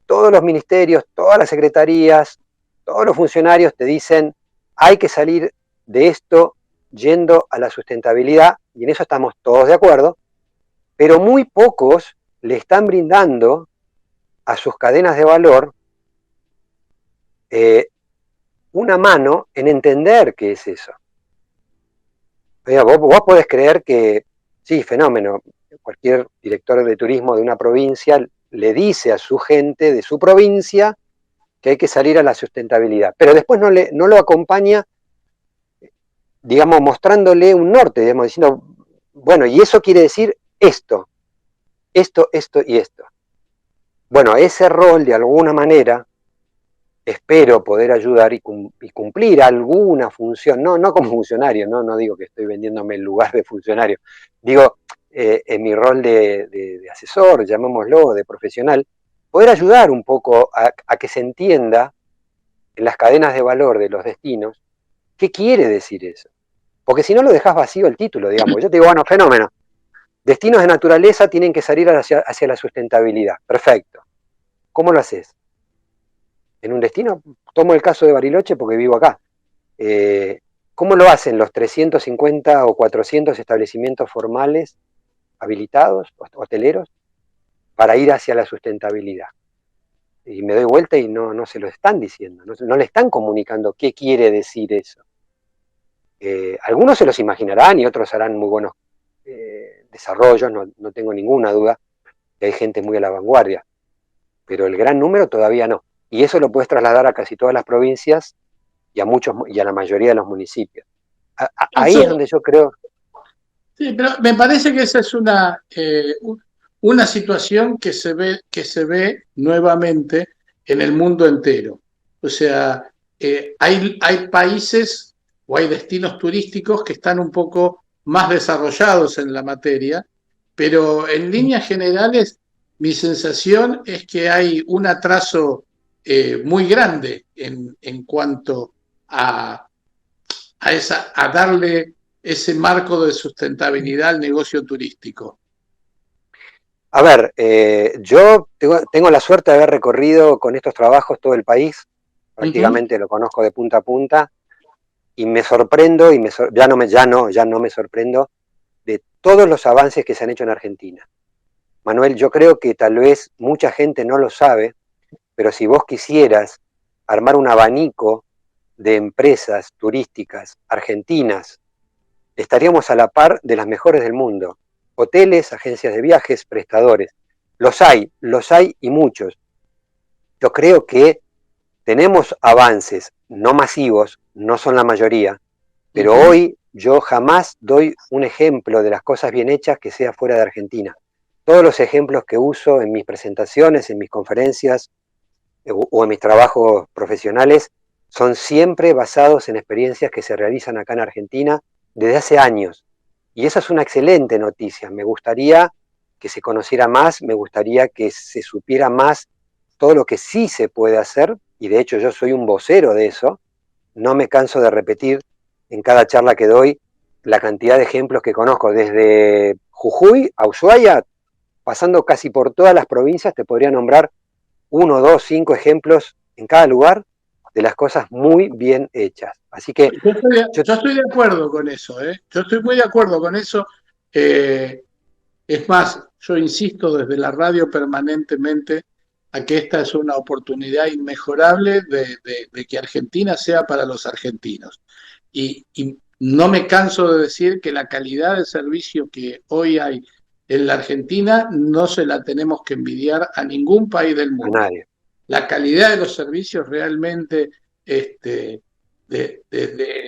todos los ministerios, todas las secretarías, todos los funcionarios te dicen, hay que salir de esto yendo a la sustentabilidad, y en eso estamos todos de acuerdo, pero muy pocos le están brindando a sus cadenas de valor una mano en entender qué es eso. Oiga, vos podés creer que, sí, fenómeno, cualquier director de turismo de una provincia le dice a su gente de su provincia que hay que salir a la sustentabilidad, pero después no lo acompaña, digamos, mostrándole un norte, digamos, diciendo, bueno, y eso quiere decir esto, esto y esto. Bueno, ese rol, de alguna manera, espero poder ayudar y cumplir alguna función, no como funcionario, no digo que estoy vendiéndome el lugar de funcionario, digo, en mi rol de asesor, llamémoslo, de profesional, poder ayudar un poco a que se entienda en las cadenas de valor de los destinos qué quiere decir eso. Porque si no lo dejas vacío el título, digamos. Yo te digo, bueno, fenómeno. Destinos de naturaleza tienen que salir hacia la sustentabilidad. Perfecto. ¿Cómo lo haces? En un destino, tomo el caso de Bariloche porque vivo acá. ¿Cómo lo hacen los 350 o 400 establecimientos formales habilitados, hoteleros, para ir hacia la sustentabilidad? Y me doy vuelta y no se lo están diciendo, no le están comunicando qué quiere decir eso. Algunos se los imaginarán y otros harán muy buenos desarrollos, no tengo ninguna duda que hay gente muy a la vanguardia, pero el gran número todavía no. Y eso lo puedes trasladar a casi todas las provincias y a la mayoría de los municipios. Ahí es donde yo creo. Sí, pero me parece que esa es una situación que se ve nuevamente en el mundo entero. O sea, hay países o hay destinos turísticos que están un poco más desarrollados en la materia, pero en líneas generales mi sensación es que hay un atraso muy grande en cuanto a, a darle ese marco de sustentabilidad al negocio turístico. A ver, yo tengo la suerte de haber recorrido con estos trabajos todo el país, prácticamente lo conozco de punta a punta, y me sorprendo, ya no me sorprendo de todos los avances que se han hecho en Argentina. Manuel, yo creo que tal vez mucha gente no lo sabe, pero si vos quisieras armar un abanico de empresas turísticas argentinas, estaríamos a la par de las mejores del mundo. Hoteles, agencias de viajes, prestadores. Los hay y muchos. Yo creo que tenemos avances no masivos, no son la mayoría, pero hoy yo jamás doy un ejemplo de las cosas bien hechas que sea fuera de Argentina. Todos los ejemplos que uso en mis presentaciones, en mis conferencias o en mis trabajos profesionales son siempre basados en experiencias que se realizan acá en Argentina desde hace años. Y esa es una excelente noticia. Me gustaría que se conociera más, me gustaría que se supiera más todo lo que sí se puede hacer, y de hecho yo soy un vocero de eso. No me canso de repetir en cada charla que doy la cantidad de ejemplos que conozco, desde Jujuy a Ushuaia, pasando casi por todas las provincias. Te podría nombrar 1, 2, 5 ejemplos en cada lugar de las cosas muy bien hechas. Así que yo estoy de acuerdo con eso, ¿eh? Yo estoy muy de acuerdo con eso. Es más, yo insisto desde la radio permanentemente a que esta es una oportunidad inmejorable de que Argentina sea para los argentinos. Y no me canso de decir que la calidad de servicio que hoy hay en la Argentina no se la tenemos que envidiar a ningún país del a mundo. nadie. La calidad de los servicios realmente, desde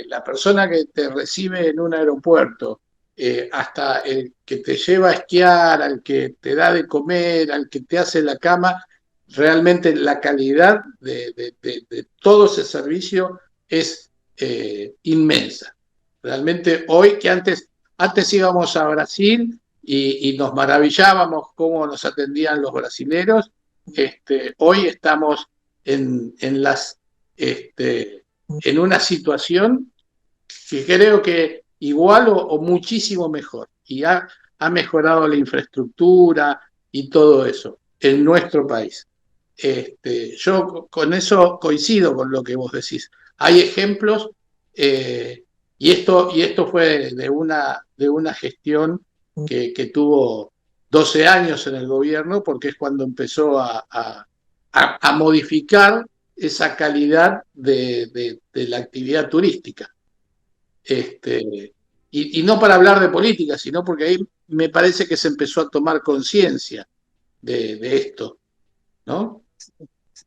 la persona que te recibe en un aeropuerto, hasta el que te lleva a esquiar, al que te da de comer, al que te hace la cama, realmente la calidad de todo ese servicio es inmensa. Realmente hoy, que antes íbamos a Brasil y nos maravillábamos cómo nos atendían los brasileros, hoy estamos en en una situación que creo que igual o muchísimo mejor. Y ha mejorado la infraestructura y todo eso en nuestro país. Yo con eso coincido con lo que vos decís. Hay ejemplos, y esto fue de una gestión que tuvo 12 años en el gobierno, porque es cuando empezó a modificar esa calidad de la actividad turística. Y no para hablar de política, sino porque ahí me parece que se empezó a tomar conciencia de esto, ¿no?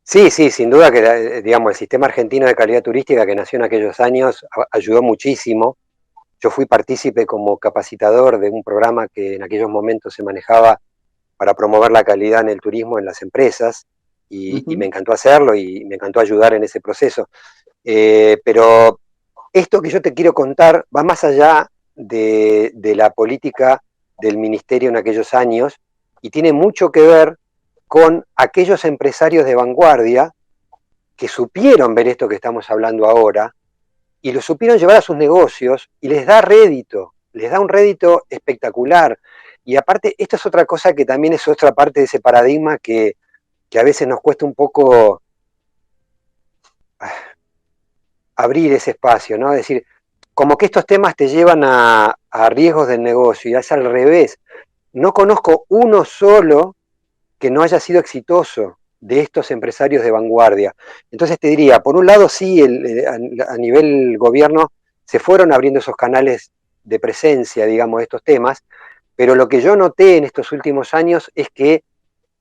Sí, sí, sin duda que, digamos, el sistema argentino de calidad turística que nació en aquellos años ayudó muchísimo. Yo fui partícipe como capacitador de un programa que en aquellos momentos se manejaba para promover la calidad en el turismo en las empresas y me Ujú. encantó hacerlo y me encantó ayudar en ese proceso. Pero esto que yo te quiero contar va más allá de la política del ministerio en aquellos años y tiene mucho que ver con aquellos empresarios de vanguardia que supieron ver esto que estamos hablando ahora y lo supieron llevar a sus negocios y les da rédito, les da un rédito espectacular. Y aparte, esto es otra cosa que también es otra parte de ese paradigma que a veces nos cuesta un poco abrir ese espacio, ¿no? Es decir, como que estos temas te llevan a riesgos del negocio y es al revés. No conozco uno solo que no haya sido exitoso de estos empresarios de vanguardia. Entonces te diría, por un lado sí, a nivel gobierno se fueron abriendo esos canales de presencia, digamos, de estos temas, pero lo que yo noté en estos últimos años es que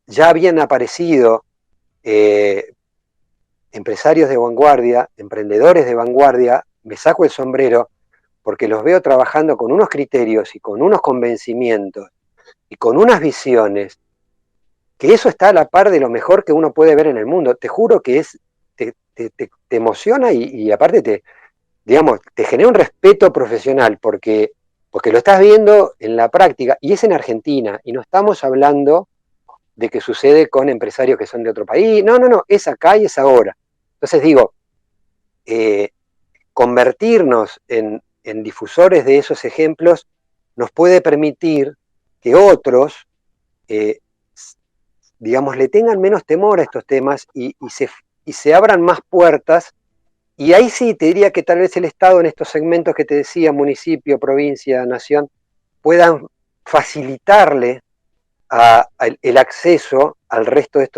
ya habían aparecido eh, empresarios de vanguardia, emprendedores de vanguardia, me saco el sombrero porque los veo trabajando con unos criterios y con unos convencimientos y con unas visiones que eso está a la par de lo mejor que uno puede ver en el mundo. Te juro que te emociona y aparte digamos, te genera un respeto profesional porque lo estás viendo en la práctica y es en Argentina y no estamos hablando de que sucede con empresarios que son de otro país. No, no, no, es acá y es ahora. Entonces digo, eh, convertirnos en difusores de esos ejemplos nos puede permitir que otros eh, digamos, le tengan menos temor a estos temas y se abran más puertas. Y ahí sí te diría que tal vez el Estado en estos segmentos que te decía, municipio, provincia, nación, puedan facilitarle el acceso al resto de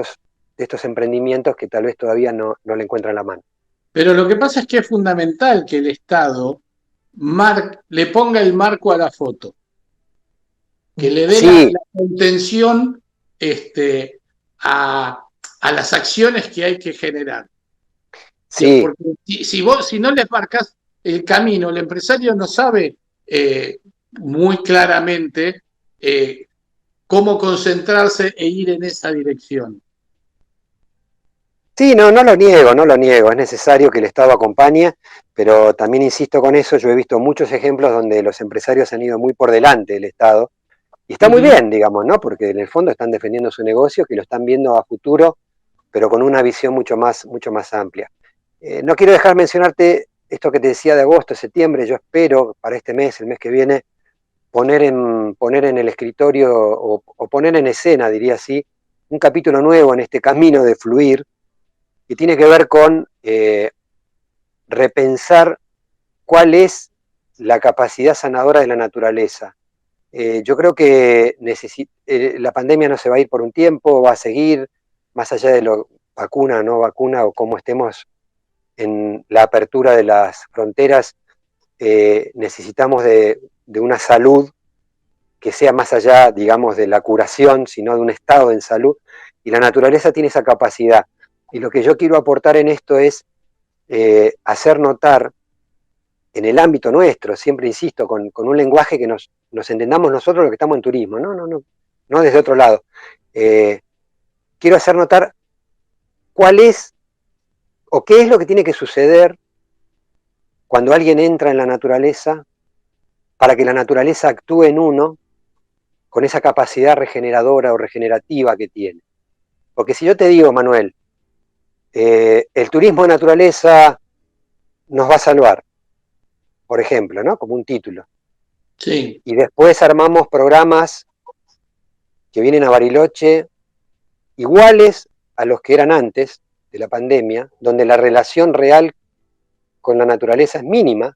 estos emprendimientos que tal vez todavía no le encuentran la mano. Pero lo que pasa es que es fundamental que el Estado le ponga el marco a la foto, que le dé Sí, la intención este, a las acciones que hay que generar. sí, Porque si no les marcas el camino, el empresario no sabe muy claramente eh, cómo concentrarse e ir en esa dirección. sí, no, no lo niego, no lo niego. Es necesario que el Estado acompañe, pero también insisto con eso, yo he visto muchos ejemplos donde los empresarios han ido muy por delante del Estado. Y está muy Ujú. bien, digamos, ¿no? Porque en el fondo están defendiendo su negocio, que lo están viendo a futuro, pero con una visión mucho más amplia. No quiero dejar mencionarte esto que te decía de agosto, septiembre. Yo espero para este mes, el mes que viene, poner en el escritorio o poner en escena, diría así, un capítulo nuevo en este camino de fluir, que tiene que ver con repensar cuál es la capacidad sanadora de la naturaleza. Yo creo que la pandemia no se va a ir por un tiempo, va a seguir, más allá de lo vacuna o no vacuna o cómo estemos en la apertura de las fronteras, necesitamos de una salud que sea más allá, digamos, de la curación, sino de un estado en salud, y la naturaleza tiene esa capacidad. Y lo que yo quiero aportar en esto es hacer notar en el ámbito nuestro, siempre insisto, con un lenguaje que nos entendamos nosotros los que estamos en turismo, no desde otro lado. Eh, Quiero hacer notar cuál es o qué es lo que tiene que suceder cuando alguien entra en la naturaleza para que la naturaleza actúe en uno con esa capacidad regeneradora o regenerativa que tiene. Porque si yo te digo, Manuel, el turismo de naturaleza nos va a salvar, por ejemplo, ¿no? Como un título. Sí, Y después armamos programas que vienen a Bariloche iguales a los que eran antes de la pandemia, donde la relación real con la naturaleza es mínima,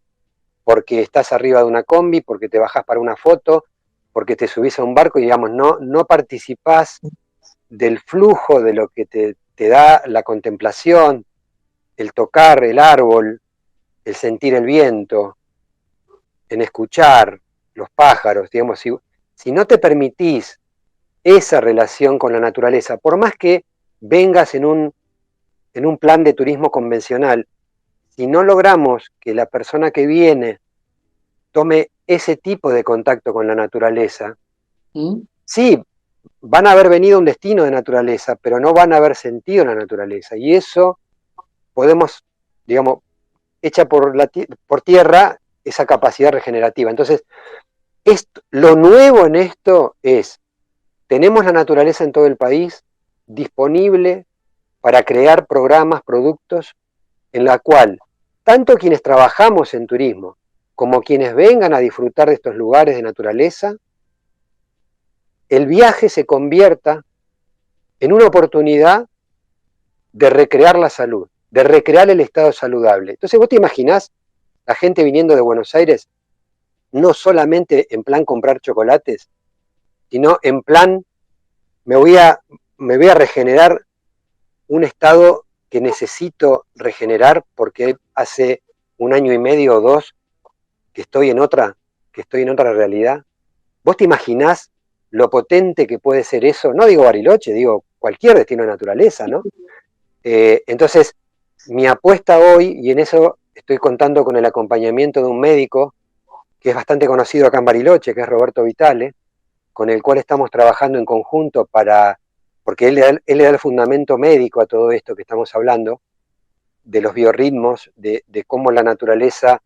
porque estás arriba de una combi, porque te bajás para una foto, porque te subís a un barco y digamos, no participás del flujo de lo que te da la contemplación, el tocar el árbol, el sentir el viento, en escuchar los pájaros, digamos, si no te permitís esa relación con la naturaleza, por más que vengas en un en un plan de turismo convencional, si no logramos que la persona que viene tome ese tipo de contacto con la naturaleza, sí, van a haber venido a un destino de naturaleza, pero no van a haber sentido la naturaleza. Y eso podemos, digamos, echa por tierra esa capacidad regenerativa. Entonces, lo nuevo en esto es, tenemos la naturaleza en todo el país disponible para crear programas, productos, en la cual tanto quienes trabajamos en turismo como quienes vengan a disfrutar de estos lugares de naturaleza, el viaje se convierta en una oportunidad de recrear la salud, de recrear el estado saludable. Entonces vos te imaginás la gente viniendo de Buenos Aires, no solamente en plan comprar chocolates, sino en plan me voy a regenerar un estado que necesito regenerar porque hace un año y medio o dos que estoy en otra realidad. ¿Vos te imaginás lo potente que puede ser eso? No digo Bariloche, digo cualquier destino de naturaleza, ¿no? Entonces, mi apuesta hoy, y en eso estoy contando con el acompañamiento de un médico que es bastante conocido acá en Bariloche, que es Roberto Vitale, con el cual estamos trabajando en conjunto porque él le da el fundamento médico a todo esto que estamos hablando, de los biorritmos, de cómo la naturaleza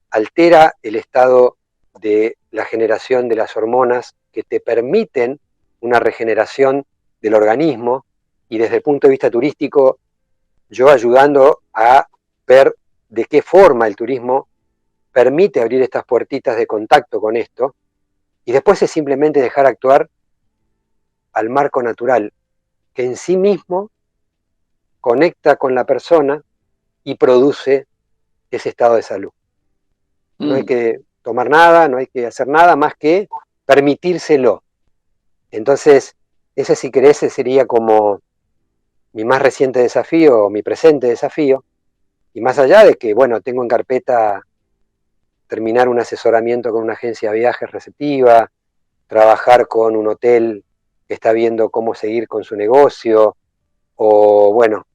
altera el estado de la generación de las hormonas que te permiten una regeneración del organismo, y desde el punto de vista turístico, yo ayudando a ver de qué forma el turismo permite abrir estas puertitas de contacto con esto, y después es simplemente dejar actuar al marco natural, que en sí mismo conecta con la persona y produce ese estado de salud. No hay que tomar nada, no hay que hacer nada más que permitírselo. Entonces, ese, si querés, sería como mi más reciente desafío, mi presente desafío, y más allá de que, bueno, tengo en carpeta terminar un asesoramiento con una agencia de viajes receptiva, trabajar con un hotel que está viendo cómo seguir con su negocio, o bueno,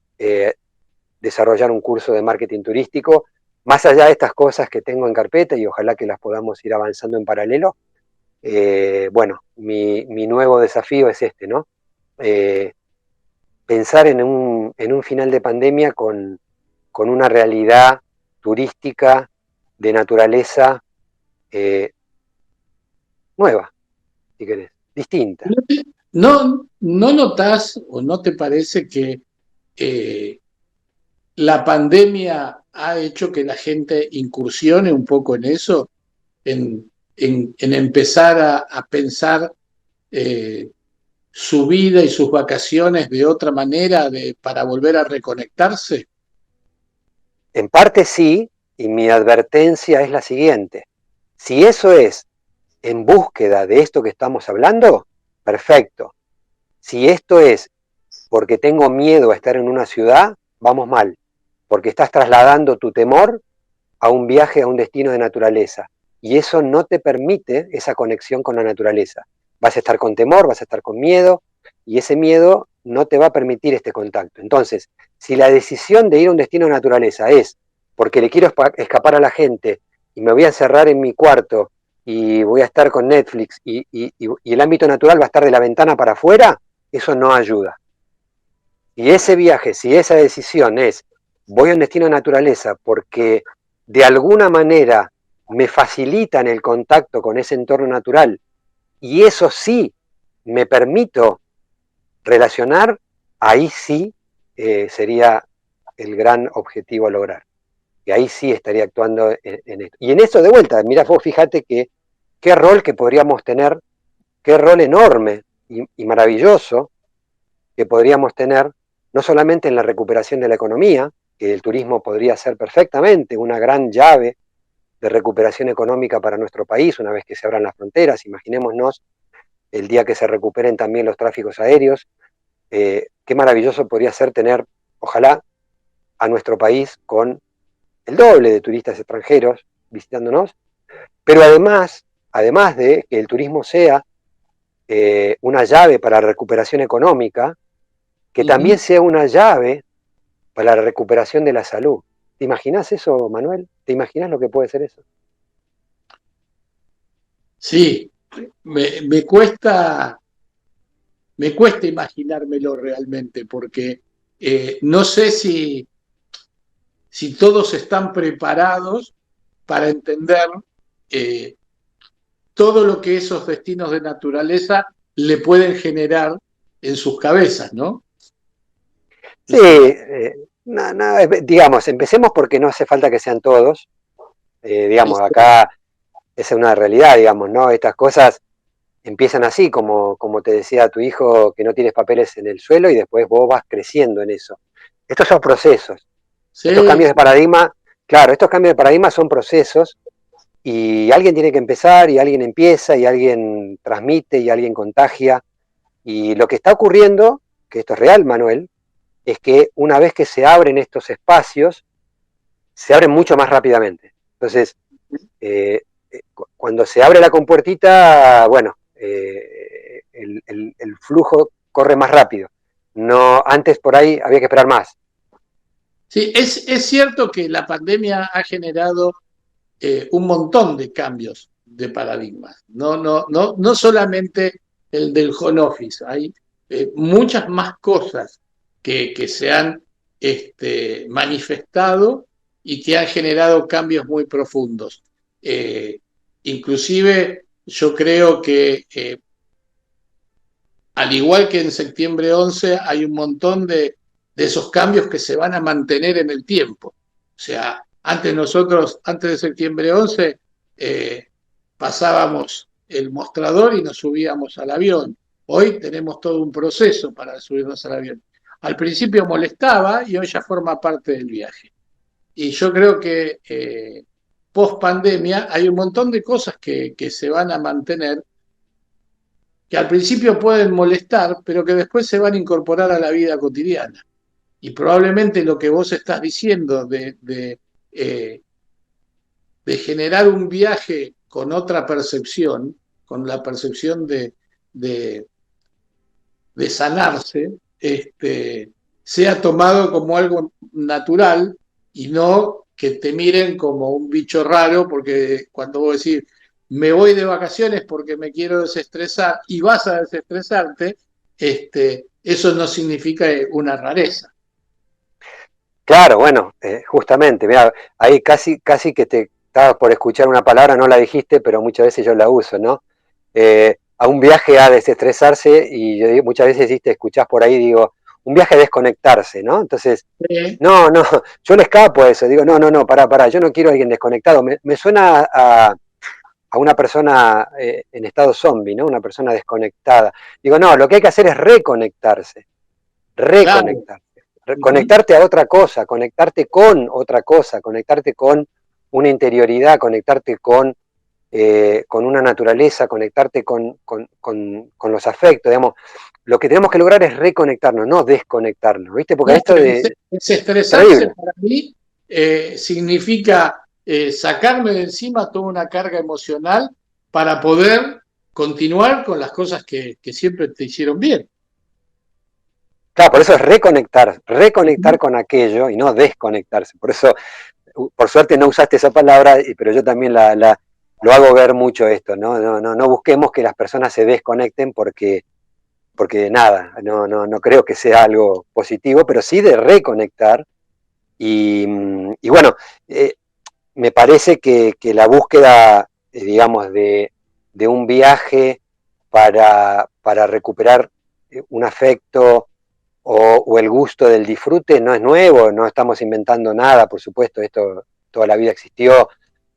desarrollar un curso de marketing turístico. Más allá de estas cosas que tengo en carpeta, y ojalá que las podamos ir avanzando en paralelo, bueno, mi nuevo desafío es este, ¿no? Pensar en un final de pandemia con una realidad turística de naturaleza nueva, si querés, distinta. ¿No notas o no te parece que la pandemia ha hecho que la gente incursione un poco en eso, en empezar a pensar su vida y sus vacaciones de otra manera para volver a reconectarse? En parte sí, y mi advertencia es la siguiente. Si eso es en búsqueda de esto que estamos hablando, perfecto. Si esto es porque tengo miedo a estar en una ciudad, vamos mal, porque estás trasladando tu temor a un viaje a un destino de naturaleza, y eso no te permite esa conexión con la naturaleza. Vas a estar con temor, vas a estar con miedo, y ese miedo no te va a permitir este contacto. Entonces, si la decisión de ir a un destino de naturaleza es porque le quiero escapar a la gente y me voy a encerrar en mi cuarto y voy a estar con Netflix y el ámbito natural va a estar de la ventana para afuera, eso no ayuda. Y ese viaje, si esa decisión es voy a un destino de naturaleza porque de alguna manera me facilitan el contacto con ese entorno natural, y eso sí me permito relacionar, ahí sí sería el gran objetivo a lograr. Y ahí sí estaría actuando en esto. Y en eso de vuelta, mira, vos fíjate que qué rol que podríamos tener, qué rol enorme y maravilloso que podríamos tener, no solamente en la recuperación de la economía, que el turismo podría ser perfectamente una gran llave de recuperación económica para nuestro país una vez que se abran las fronteras. Imaginémonos el día que se recuperen también los tráficos aéreos. Qué maravilloso podría ser tener, ojalá, a nuestro país con el doble de turistas extranjeros visitándonos, pero además de que el turismo sea una llave para la recuperación económica, que también sea una llave para la recuperación de la salud. ¿Te imaginas eso, Manuel? ¿Te imaginas lo que puede ser eso? Sí, me cuesta, me cuesta imaginármelo realmente, porque no sé si todos están preparados para entender eh, todo lo que esos destinos de naturaleza le pueden generar en sus cabezas, ¿no? O Sí, sea, digamos, empecemos porque no hace falta que sean todos. Digamos, ¿viste? acá esa es una realidad, digamos, ¿no? Estas cosas empiezan así, como te decía tu hijo, que no tienes papeles en el suelo y después vos vas creciendo en eso. Estos son procesos. Estos Sí, cambios de sí, paradigma, claro, estos cambios de paradigma son procesos y alguien tiene que empezar y alguien empieza y alguien transmite y alguien contagia. Y lo que está ocurriendo, que esto es real, Manuel, es que una vez que se abren estos espacios, se abren mucho más rápidamente. Entonces, eh, cuando se abre la compuertita, bueno, el flujo corre más rápido. No, antes por ahí había que esperar más. sí, es cierto que la pandemia ha generado un montón de cambios de paradigmas. No solamente el del home office, hay muchas más cosas que se han manifestado y que han generado cambios muy profundos. Eh, Inclusive yo creo que al igual que en septiembre 11, hay un montón de esos cambios que se van a mantener en el tiempo. O sea, antes nosotros, antes de septiembre 11, eh, pasábamos el mostrador y nos subíamos al avión. Hoy tenemos todo un proceso para subirnos al avión. Al principio molestaba y hoy ya forma parte del viaje. Y yo creo que post pandemia hay un montón de cosas que se van a mantener que al principio pueden molestar, pero que después se van a incorporar a la vida cotidiana. Y probablemente lo que vos estás diciendo de generar un viaje con otra percepción, con la percepción de, de sanarse, sea tomado como algo natural y no que te miren como un bicho raro, porque cuando vos decís, me voy de vacaciones porque me quiero desestresar y vas a desestresarte, eso no significa una rareza. Claro, bueno, justamente, mira, ahí casi que te estaba por escuchar una palabra, no la dijiste, pero muchas veces yo la uso, ¿no? A un viaje a desestresarse y muchas veces te escuchás por ahí, digo, un viaje a desconectarse, ¿no? Entonces, no, yo le escapo a eso, digo, no, pará, yo no quiero a alguien desconectado, me suena a una persona en estado zombie, ¿no? Una persona desconectada. Digo, no, lo que hay que hacer es reconectarse, Claro. reconectarse, Uh -huh. conectarte a otra cosa, conectarte con otra cosa, conectarte con una interioridad, conectarte con una naturaleza, conectarte con los afectos, digamos. Lo que tenemos que lograr es reconectarnos, no desconectarnos, ¿viste? Porque No, esto es desestresarse terrible. para mí significa sacarme de encima toda una carga emocional para poder continuar con las cosas que siempre te hicieron bien. Claro, por eso es reconectar, Uh reconectar -huh. con aquello y no desconectarse. Por eso, por suerte no usaste esa palabra, pero yo también lo hago ver mucho esto, ¿no? No busquemos que las personas se desconecten porque nada, no creo que sea algo positivo, pero sí de reconectar. Y bueno, eh, me parece que la búsqueda, digamos, de un viaje para recuperar un afecto o el gusto del disfrute no es nuevo, no estamos inventando nada, por supuesto, esto toda la vida existió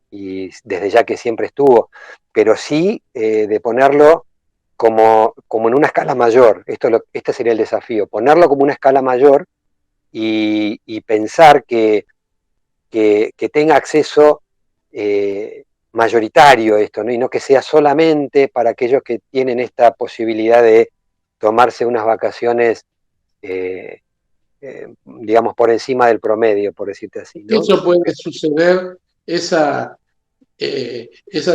y desde ya que siempre estuvo, pero sí de ponerlo como en una escala mayor, este sería el desafío, ponerlo como una escala mayor y pensar que tenga acceso mayoritario a esto, ¿no? Y no que sea solamente para aquellos que tienen esta posibilidad de tomarse unas vacaciones, digamos, por encima del promedio, por decirte así, ¿no? Eso puede suceder, esa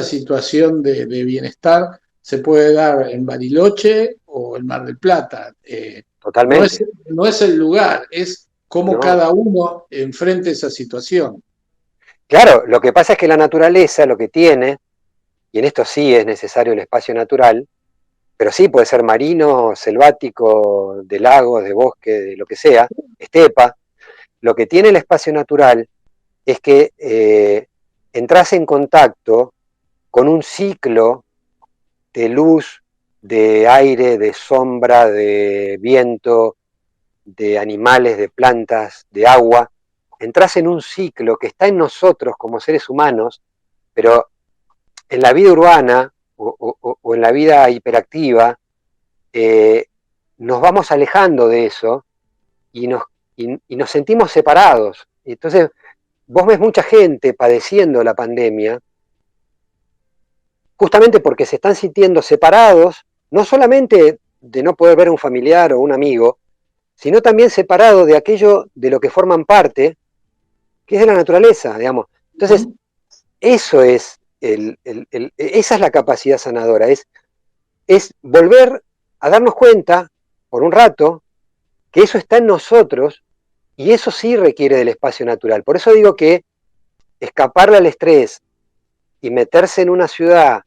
situación de bienestar se puede dar en Bariloche o en Mar del Plata. No es, Totalmente. no es el lugar, es cómo ¿no? cada uno enfrenta esa situación. Claro, lo que pasa es que la naturaleza lo que tiene, y en esto sí es necesario el espacio natural, pero sí puede ser marino, selvático, de lagos, de bosque, de lo que sea, estepa. Lo que tiene el espacio natural es que entras en contacto con un ciclo de luz, de aire, de sombra, de viento, de animales, de plantas, de agua. Entras en un ciclo que está en nosotros como seres humanos, pero en la vida urbana o en la vida hiperactiva, eh, nos vamos alejando de eso y y nos sentimos separados. Entonces, vos ves mucha gente padeciendo la pandemia justamente porque se están sintiendo separados, no solamente de no poder ver a un familiar o un amigo, sino también separados de aquello de lo que forman parte, que es de la naturaleza, digamos. Entonces, Ujú. eso es esa es la capacidad sanadora, es volver a darnos cuenta, por un rato, que eso está en nosotros y eso sí requiere del espacio natural. Por eso digo que escaparle al estrés y meterse en una ciudad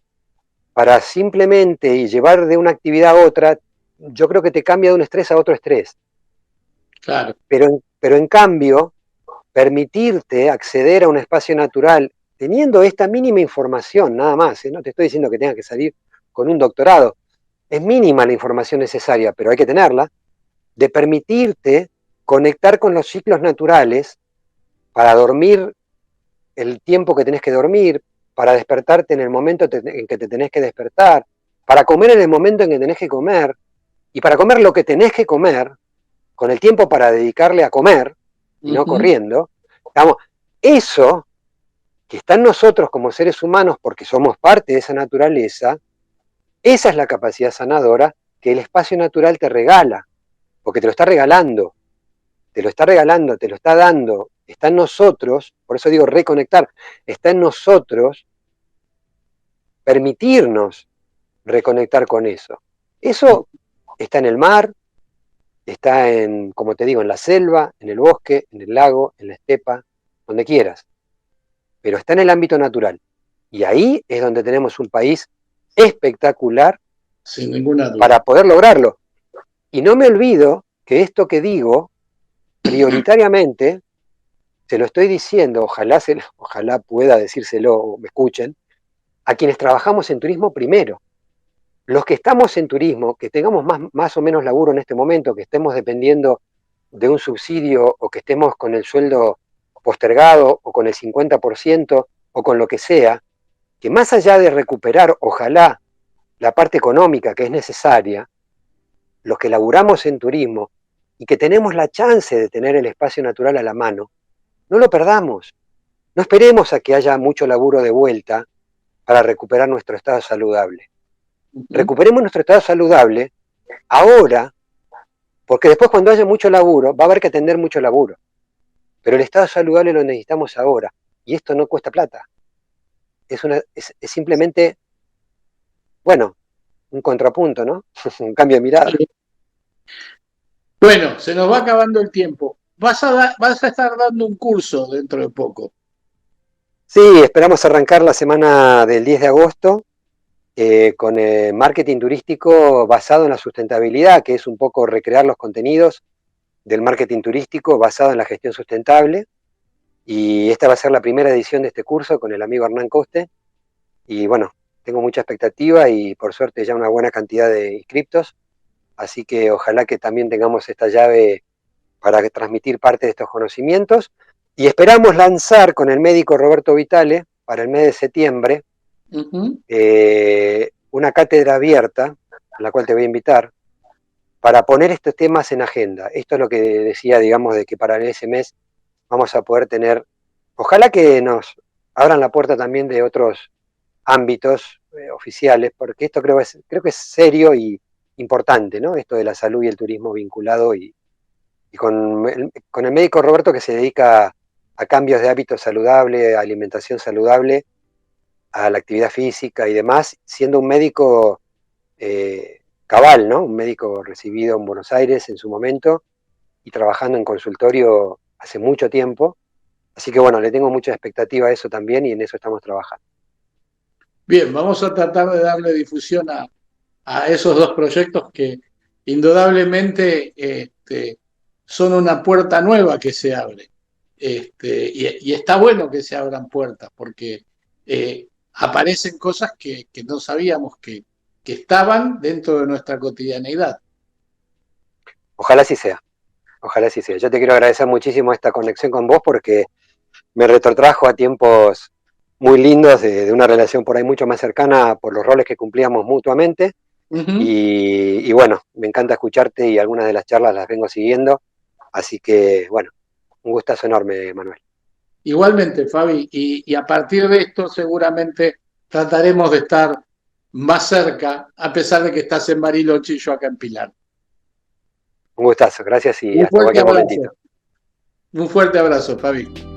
para simplemente y llevar de una actividad a otra, yo creo que te cambia de un estrés a otro estrés. Claro. Pero en cambio, permitirte acceder a un espacio natural teniendo esta mínima información, nada más, ¿eh? No te estoy diciendo que tengas que salir con un doctorado, es mínima la información necesaria, pero hay que tenerla, de permitirte conectar con los ciclos naturales para dormir el tiempo que tenés que dormir, para despertarte en el momento en que te tenés que despertar, para comer en el momento en que tenés que comer, y para comer lo que tenés que comer, con el tiempo para dedicarle a comer, y no Ujú. corriendo, digamos, eso que está en nosotros como seres humanos porque somos parte de esa naturaleza, esa es la capacidad sanadora que el espacio natural te regala, porque te lo está regalando, te lo está regalando, te lo está dando, está en nosotros, por eso digo reconectar, está en nosotros permitirnos reconectar con eso. Eso está en el mar, está en, como te digo, en la selva, en el bosque, en el lago, en la estepa, donde quieras, pero está en el ámbito natural. Y ahí es donde tenemos un país espectacular Sin ninguna duda. para poder lograrlo. Y no me olvido que esto que digo, prioritariamente, se lo estoy diciendo, ojalá pueda decírselo o me escuchen, a quienes trabajamos en turismo primero. Los que estamos en turismo, que tengamos más o menos laburo en este momento, que estemos dependiendo de un subsidio o que estemos con el sueldo postergado o con el 50% o con lo que sea, que más allá de recuperar, ojalá, la parte económica que es necesaria, los que laburamos en turismo y que tenemos la chance de tener el espacio natural a la mano, no lo perdamos. No esperemos a que haya mucho laburo de vuelta para recuperar nuestro estado saludable. Ujú. Recuperemos nuestro estado saludable ahora, porque después cuando haya mucho laburo, va a haber que atender mucho laburo. Pero el estado saludable lo necesitamos ahora. Y esto no cuesta plata. Es simplemente, bueno, un contrapunto, ¿no? Un cambio de mirada. Sí. Bueno, se nos va acabando el tiempo. Vas a estar dando un curso dentro de poco. Sí, esperamos arrancar la semana del 10 de agosto con marketing turístico basado en la sustentabilidad, que es un poco recrear los contenidos del marketing turístico basado en la gestión sustentable. Y esta va a ser la primera edición de este curso con el amigo Hernán Coste. Y bueno, tengo mucha expectativa y por suerte ya una buena cantidad de inscriptos. Así que ojalá que también tengamos esta llave para transmitir parte de estos conocimientos. Y esperamos lanzar con el médico Roberto Vitale para el mes de septiembre Ujú. una cátedra abierta, a la cual te voy a invitar, para poner estos temas en agenda. Esto es lo que decía, digamos, de que para ese mes vamos a poder tener, ojalá que nos abran la puerta también de otros ámbitos oficiales, porque esto creo que es serio y importante, ¿no? Esto de la salud y el turismo vinculado y con el médico Roberto que se dedica a cambios de hábitos saludables, a alimentación saludable, a la actividad física y demás, siendo un médico cabal, ¿no? Un médico recibido en Buenos Aires en su momento y trabajando en consultorio hace mucho tiempo. Así que bueno, le tengo mucha expectativa a eso también y en eso estamos trabajando. Bien, vamos a tratar de darle difusión a esos dos proyectos que indudablemente son una puerta nueva que se abre. Y está bueno que se abran puertas porque aparecen cosas que no sabíamos que estaban dentro de nuestra cotidianeidad. Ojalá así sea, ojalá así sea. Yo te quiero agradecer muchísimo esta conexión con vos porque me retrotrajo a tiempos muy lindos de una relación por ahí mucho más cercana por los roles que cumplíamos mutuamente. Ujú. Y bueno, me encanta escucharte y algunas de las charlas las vengo siguiendo. Así que bueno, un gustazo enorme, Manuel. Igualmente, Fabi, y a partir de esto seguramente trataremos de estar más cerca, a pesar de que estás en Bariloche y yo acá en Pilar. Un gustazo, gracias y Un hasta fuerte cualquier momentito. abrazo, un fuerte abrazo, Fabi.